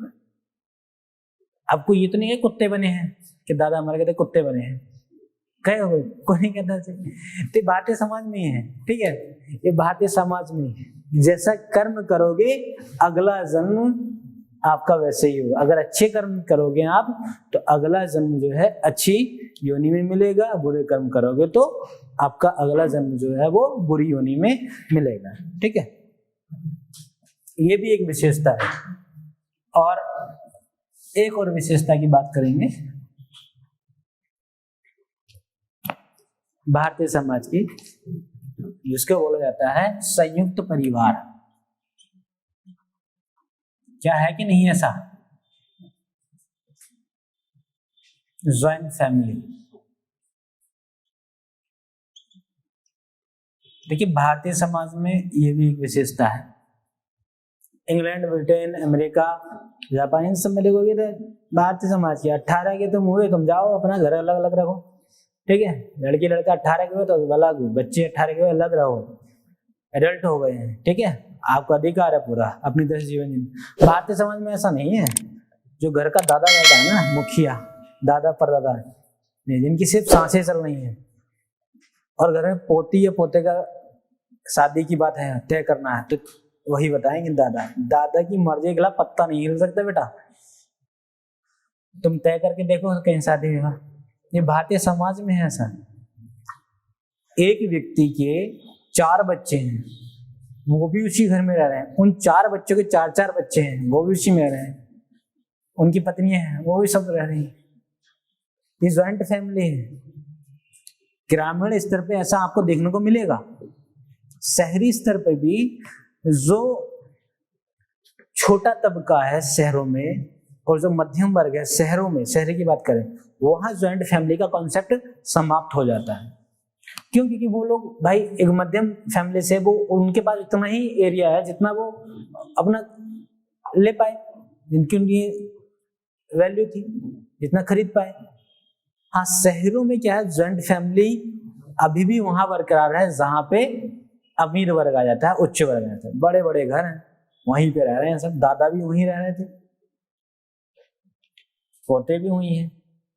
अब कोई ये तो नहीं है कुत्ते बने हैं कि दादा हमारे कहते कुत्ते बने हैं, कहे हो कोई नहीं कहता। तो भारतीय समाज में ही है। ठीक है, ये भारतीय समाज में है, जैसा कर्म करोगे अगला जन्म आपका वैसे ही होगा। अगर अच्छे कर्म करोगे आप तो अगला जन्म जो है अच्छी योनि में मिलेगा, बुरे कर्म करोगे तो आपका अगला जन्म जो है वो बुरी योनि में मिलेगा। ठीक है, ये भी एक विशेषता है। और एक और विशेषता की बात करेंगे भारतीय समाज की, जिसको बोला जाता है संयुक्त परिवार। क्या है कि नहीं ऐसा? Joint family. देखिए भारतीय समाज में ये भी एक विशेषता है। इंग्लैंड, ब्रिटेन, अमेरिका, जापान, इन सब में देखोगे तो भारतीय समाज की 18 के तुम हुए, तुम जाओ अपना घर अलग अलग रखो। ठीक है, लड़की लड़का 18 के हुए तो अलग, बच्चे 18 के हुए अलग रहो, एडल्ट हो गए हैं। ठीक है, आपका अधिकार है पूरा अपनी तरह जीवन जीने। भारतीय समाज में ऐसा नहीं है। जो घर का दादा रहता है ना, मुखिया, दादा परदादा, जिनकी सिर्फ सांसें चल रही हैं, और घर में पोती या पोते का शादी की बात है, तय करना है, तो वही बताएंगे दादा। दादा की मर्जी के खिलाफ पत्ता नहीं हिल सकता बेटा। तुम तय करके देखो कहीं शादी विवाह। ये भारतीय समाज में है ऐसा। एक व्यक्ति के 4 बच्चे हैं, वो भी उसी घर में रह रहे हैं। उन 4 बच्चों के 4-4 बच्चे हैं, वो भी उसी में रह रहे हैं। उनकी पत्नियां हैं, वो भी सब रह रही हैं। ये ज्वाइंट फैमिली है। ग्रामीण स्तर पे ऐसा आपको देखने को मिलेगा। शहरी स्तर पे भी जो छोटा तबका है शहरों में, और जो मध्यम वर्ग है शहरों में, शहर की बात करें, वहां ज्वाइंट फैमिली का कॉन्सेप्ट समाप्त हो जाता है। क्यों? क्योंकि वो लोग भाई एक मध्यम फैमिली से, वो उनके पास इतना ही एरिया है जितना वो अपना ले पाए, जिनकी उनकी वैल्यू थी, जितना खरीद पाए। हाँ, शहरों में क्या है, ज्वाइंट फैमिली अभी भी वहां बरकरार है जहां पे अमीर वर्ग आ जाता है, उच्च वर्ग आ जाता है। बड़े बड़े घर हैं, वहीं पे रह रहे हैं सब। दादा भी वहीं रह रहे थे, पोते भी वहीं हैं,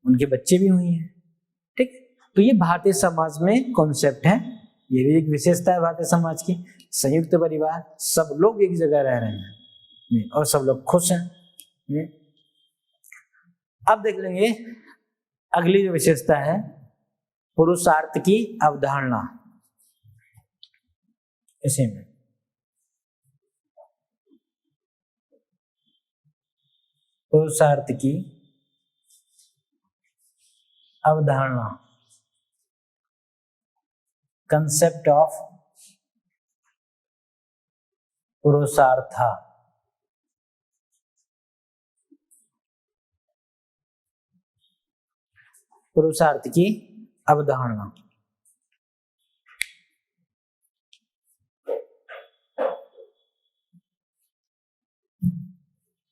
उनके बच्चे भी वहीं हैं। ठीक, तो ये भारतीय समाज में कॉन्सेप्ट है। ये भी एक विशेषता है भारतीय समाज की। संयुक्त परिवार, सब लोग एक जगह रह रहे हैं और सब लोग खुश हैं। अब देख लेंगे अगली जो विशेषता है, पुरुषार्थ की अवधारणा। इसी में पुरुषार्थ की अवधारणा, कंसेप्ट ऑफ पुरुषार्थ। पुरुषार्थ की अवधारणा।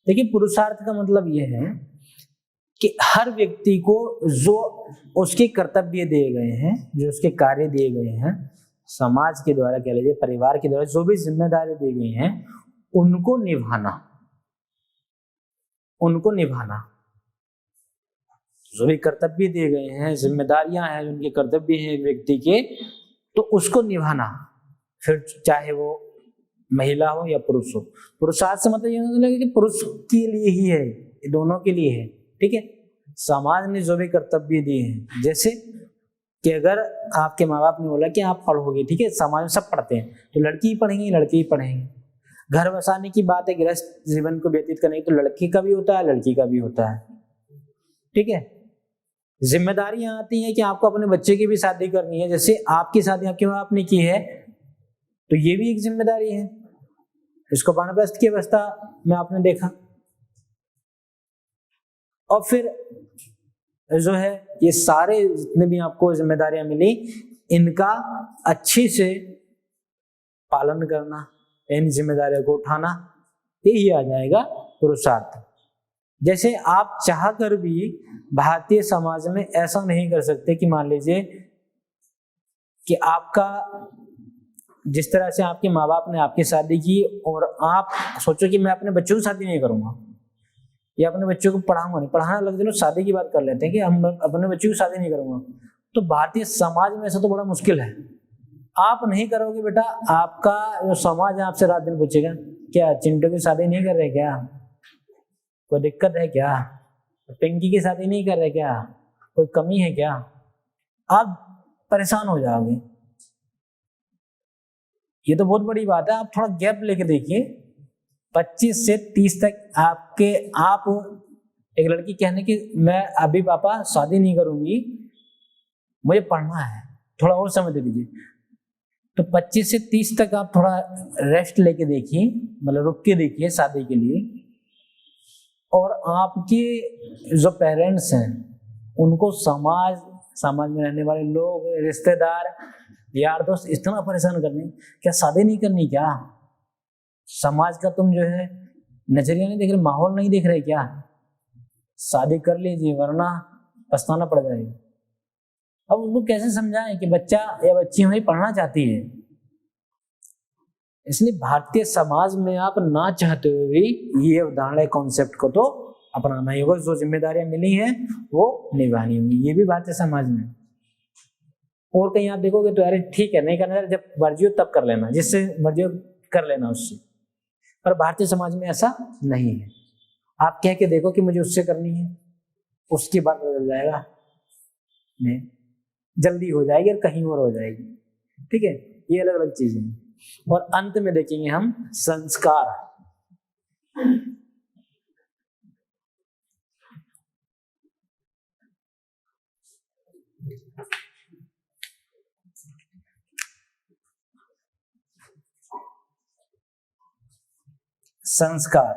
देखिए, पुरुषार्थ का मतलब यह है कि हर व्यक्ति को जो उसके कर्तव्य दिए गए हैं, जो उसके कार्य दिए गए हैं, समाज के द्वारा कह लीजिए, परिवार के द्वारा जो भी जिम्मेदारी दी गई हैं, उनको निभाना। उनको निभाना, जो भी कर्तव्य दिए गए हैं, जिम्मेदारियां हैं, उनके कर्तव्य हैं एक व्यक्ति के, तो उसको निभाना। फिर चाहे वो महिला हो या पुरुष हो। पुरुषार्थ से मतलब ये नहीं कि पुरुष के लिए ही है, ये दोनों के लिए है। ठीक है, समाज ने जो भी कर्तव्य दिए हैं, जैसे कि अगर आपके माँ बाप ने बोला कि आप पढ़ोगे, ठीक है, समाज में सब पढ़ते हैं, तो लड़की ही पढ़ेंगी, लड़के ही पढ़ेंगे। घर बसाने की बात है, गृहस्थ जीवन को व्यतीत करने की, तो लड़की का भी होता है, लड़की का भी होता है। ठीक है, जिम्मेदारियां आती हैं कि आपको अपने बच्चे की भी शादी करनी है। जैसे आपकी शादी आपके माँ बाप ने की है, तो ये भी एक जिम्मेदारी है। इसको वानप्रस्थ की अवस्था में आपने देखा। और फिर जो है, ये सारे जितने भी आपको जिम्मेदारियां मिली, इनका अच्छे से पालन करना, इन जिम्मेदारियों को उठाना, यही आ जाएगा पुरुषार्थ। जैसे आप चाह कर भी भारतीय समाज में ऐसा नहीं कर सकते कि मान लीजिए कि आपका, जिस तरह से आपके माँ बाप ने आपकी शादी की और आप सोचो कि मैं अपने बच्चों की शादी नहीं करूंगा या अपने बच्चों को पढ़ाऊंगा नहीं, पढ़ाना लग जाए, शादी की बात कर लेते हैं कि हम अपने बच्चों की शादी नहीं करूंगा। तो भारतीय समाज में ऐसा तो बड़ा मुश्किल है। आप नहीं करोगे बेटा, आपका जो समाज है आपसे रात दिन पूछेगा, क्या चिंटू की शादी नहीं कर रहे क्या, कोई दिक्कत है क्या, पिंकी की शादी नहीं कर रहे क्या, कोई कमी है क्या? आप परेशान हो जाओगे। ये तो बहुत बड़ी बात है। आप थोड़ा गैप लेके देखिए, 25 से 30 तक आप एक लड़की कहने की मैं अभी पापा शादी नहीं करूंगी, मुझे पढ़ना है, थोड़ा और समय दे दीजिए, तो 25 से 30 तक आप थोड़ा रेस्ट लेके देखिए, मतलब रुक के देखिए शादी के लिए। और आपके जो पेरेंट्स हैं उनको समाज में रहने वाले लोग, रिश्तेदार, यार दोस्त इतना परेशान करने, क्या शादी नहीं करनी क्या? समाज का तुम जो है नजरिया नहीं देख रहे, माहौल नहीं देख रहे क्या? शादी कर लीजिए वरना पछताना पड़ जाएगा। अब उनको कैसे समझाएं कि बच्चा या बच्ची हमें पढ़ना चाहती है? इसलिए भारतीय समाज में आप ना चाहते हुए भी ये अवधारणा कॉन्सेप्ट को तो अपनाना ही होगा, जो जिम्मेदारियां मिली हैं वो निभानी होंगी। ये भी भारतीय समाज में। और कहीं आप देखोगे तो अरे ठीक है नहीं करना, जब मर्जी हो तब कर लेना, जिससे मर्जी हो कर लेना उससे। पर भारतीय समाज में ऐसा नहीं है। आप कह के देखो कि मुझे उससे करनी है, उसकी बात बदल जाएगा, नहीं जल्दी हो जाएगी और कहीं और हो जाएगी। ठीक है, ये अलग अलग चीजें हैं। और अंत में देखेंगे हम संस्कार। संस्कार,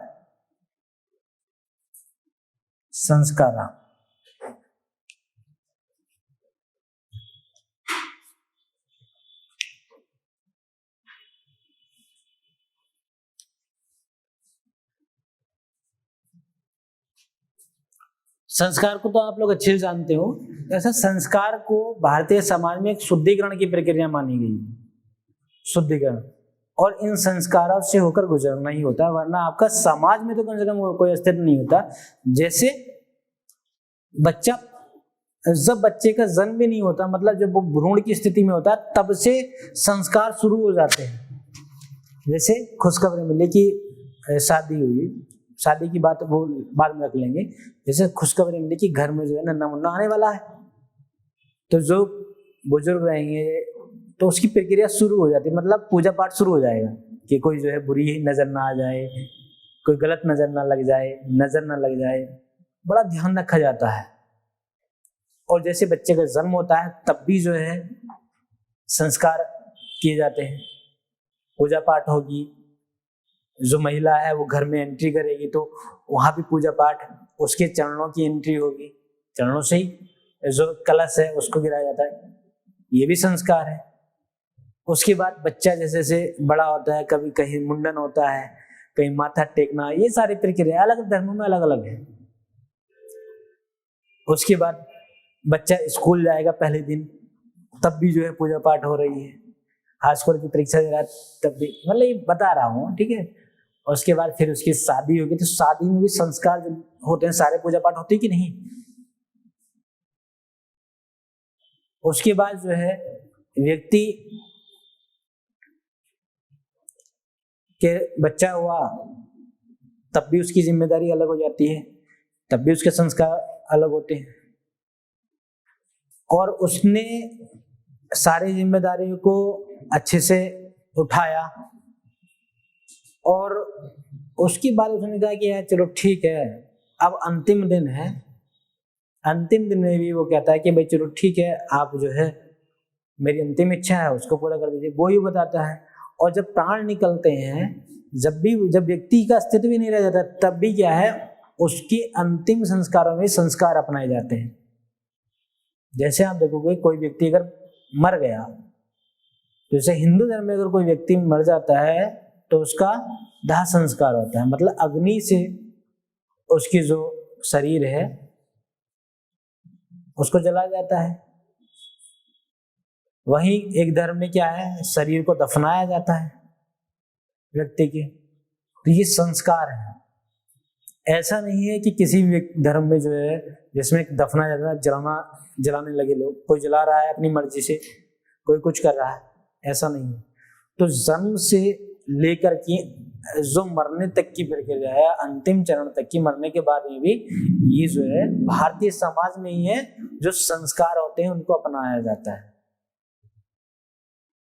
संस्कार संस्कार को तो आप लोग अच्छे से जानते हो। ऐसा संस्कार को भारतीय समाज में एक शुद्धिकरण की प्रक्रिया मानी गई है, शुद्धिकरण। और इन संस्कारों से होकर गुजरना ही होता है, वरना आपका समाज में तो कम से कम कोई अस्तित्व नहीं होता। जैसे बच्चा, जब बच्चे का जन्म भी नहीं होता, मतलब जब वो भ्रूण की स्थिति में होता है, तब से संस्कार शुरू हो जाते हैं। जैसे खुशखबरी मिली कि शादी हुई, शादी की बात वो बाद में रख लेंगे। जैसे खुशखबरी मिली कि घर में जो है नन्हा मुन्ना आने वाला है, तो जो बुजुर्ग रहेंगे तो उसकी प्रक्रिया शुरू हो जाती है, मतलब पूजा पाठ शुरू हो जाएगा कि कोई जो है बुरी नजर ना आ जाए, कोई गलत नजर ना लग जाए, नजर ना लग जाए, बड़ा ध्यान रखा जाता है। और जैसे बच्चे का जन्म होता है तब भी जो है संस्कार किए जाते हैं, पूजा पाठ होगी। जो महिला है वो घर में एंट्री करेगी तो वहां भी पूजा पाठ, उसके चरणों की एंट्री होगी, चरणों से ही जो कलश है उसको गिराया जाता है, ये भी संस्कार है। उसके बाद बच्चा जैसे जैसे बड़ा होता है, कभी कहीं मुंडन होता है, कहीं माथा टेकना, ये सारी प्रक्रिया अलग धर्मों में अलग अलग है। उसके बाद बच्चा स्कूल जाएगा पहले दिन, तब भी जो है पूजा पाठ हो रही है। हाई स्कूल की परीक्षा दे रहा है तब भी, मतलब ये बता रहा हूँ, ठीक है। और उसके बाद फिर उसकी शादी होगी, तो शादी में भी संस्कार जो होते हैं सारे पूजा पाठ होते कि नहीं। उसके बाद जो है व्यक्ति के बच्चा हुआ तब भी उसकी जिम्मेदारी अलग हो जाती है, तब भी उसके संस्कार अलग होते हैं। और उसने सारी जिम्मेदारियों को अच्छे से उठाया, और उसके बाद उसने कहा कि यार चलो ठीक है, अब अंतिम दिन है, अंतिम दिन में भी वो कहता है कि भाई चलो ठीक है, आप जो है मेरी अंतिम इच्छा है उसको पूरा कर दीजिए, वो ही बताता है। और जब प्राण निकलते हैं, जब व्यक्ति का अस्तित्व भी नहीं रह जाता, तब भी क्या है, उसके अंतिम संस्कारों में संस्कार अपनाए जाते हैं। जैसे आप देखोगे कोई व्यक्ति अगर मर गया, जैसे हिंदू धर्म में अगर कोई व्यक्ति मर जाता है तो उसका दाह संस्कार होता है, मतलब अग्नि से उसकी जो शरीर है उसको जलाया जाता है। वहीं एक धर्म में क्या है, शरीर को दफनाया जाता है व्यक्ति के। तो ये संस्कार है। ऐसा नहीं है कि किसी भी धर्म में जो है जिसमें दफना जाता है, जलाने लगे लोग, कोई जला रहा है अपनी मर्जी से, कोई कुछ कर रहा है, ऐसा नहीं है। तो जन्म से लेकर के जो मरने तक की प्रक्रिया है, अंतिम चरण तक की, मरने के बाद में भी ये जो है भारतीय समाज में ही है, जो संस्कार होते हैं उनको अपनाया जाता है।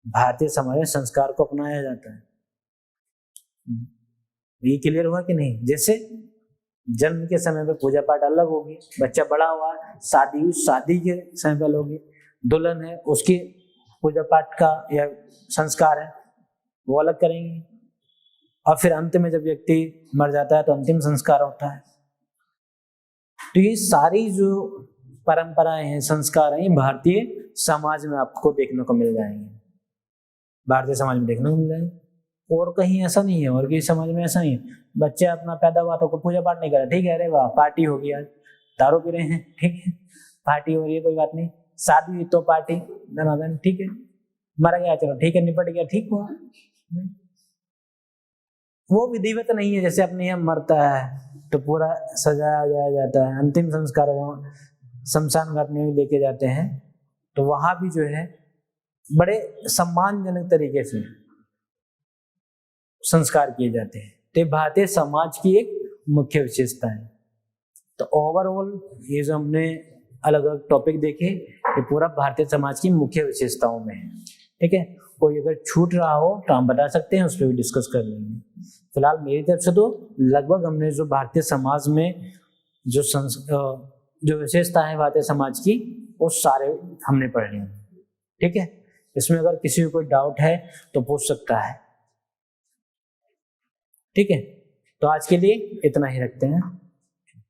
भारतीय समाज में संस्कार को अपनाया जाता है। ये क्लियर हुआ कि नहीं। जैसे जन्म के समय पे पूजा पाठ अलग होगी, बच्चा बड़ा हुआ, शादी हुई, शादी के समय पे अलग होगी, दुल्हन है उसकी पूजा पाठ का या संस्कार है वो अलग करेंगे। और फिर अंत में जब व्यक्ति मर जाता है तो अंतिम संस्कार होता है। तो ये सारी जो परंपराएं हैं, संस्कार हैं, भारतीय समाज में आपको देखने को मिल जाएंगे, भारतीय समाज में देखने को मिल जाएंगे। और कहीं ऐसा नहीं है, और किसी समाज में ऐसा नहीं है। बच्चे अपना पैदा हुआ तो पूजा पाठ नहीं करा, ठीक है, अरे वाह पार्टी होगी, आज दारू पी रहे हैं, ठीक है, पार्टी हो रही है, कोई बात नहीं। शादी हुई तो पार्टी, धनाधन, ठीक है। मर गया, चलो ठीक है, निपट गया, ठीक हुआ। वो विधिवत नहीं है। जैसे अपने यहाँ मरता है तो पूरा सजाया जाया जाता है, अंतिम संस्कार वहाँ शमशान घाट में भी लेके जाते हैं, तो वहां भी जो है बड़े सम्मानजनक तरीके से संस्कार किए जाते हैं। तो भारतीय समाज की एक मुख्य विशेषता है। तो ओवरऑल ये जो हमने अलग अलग टॉपिक देखे, ये पूरा भारतीय समाज की मुख्य विशेषताओं में है। ठीक है, कोई अगर छूट रहा हो तो हम बता सकते हैं, उस पर भी डिस्कस कर लेंगे। फिलहाल मेरी तरफ से तो लगभग हमने जो भारतीय समाज में जो विशेषता है भारतीय समाज की, वो सारे हमने पढ़ लिए। ठीक है, इसमें अगर किसी को कोई डाउट है तो पूछ सकता है। ठीक है, तो आज के लिए इतना ही रखते हैं।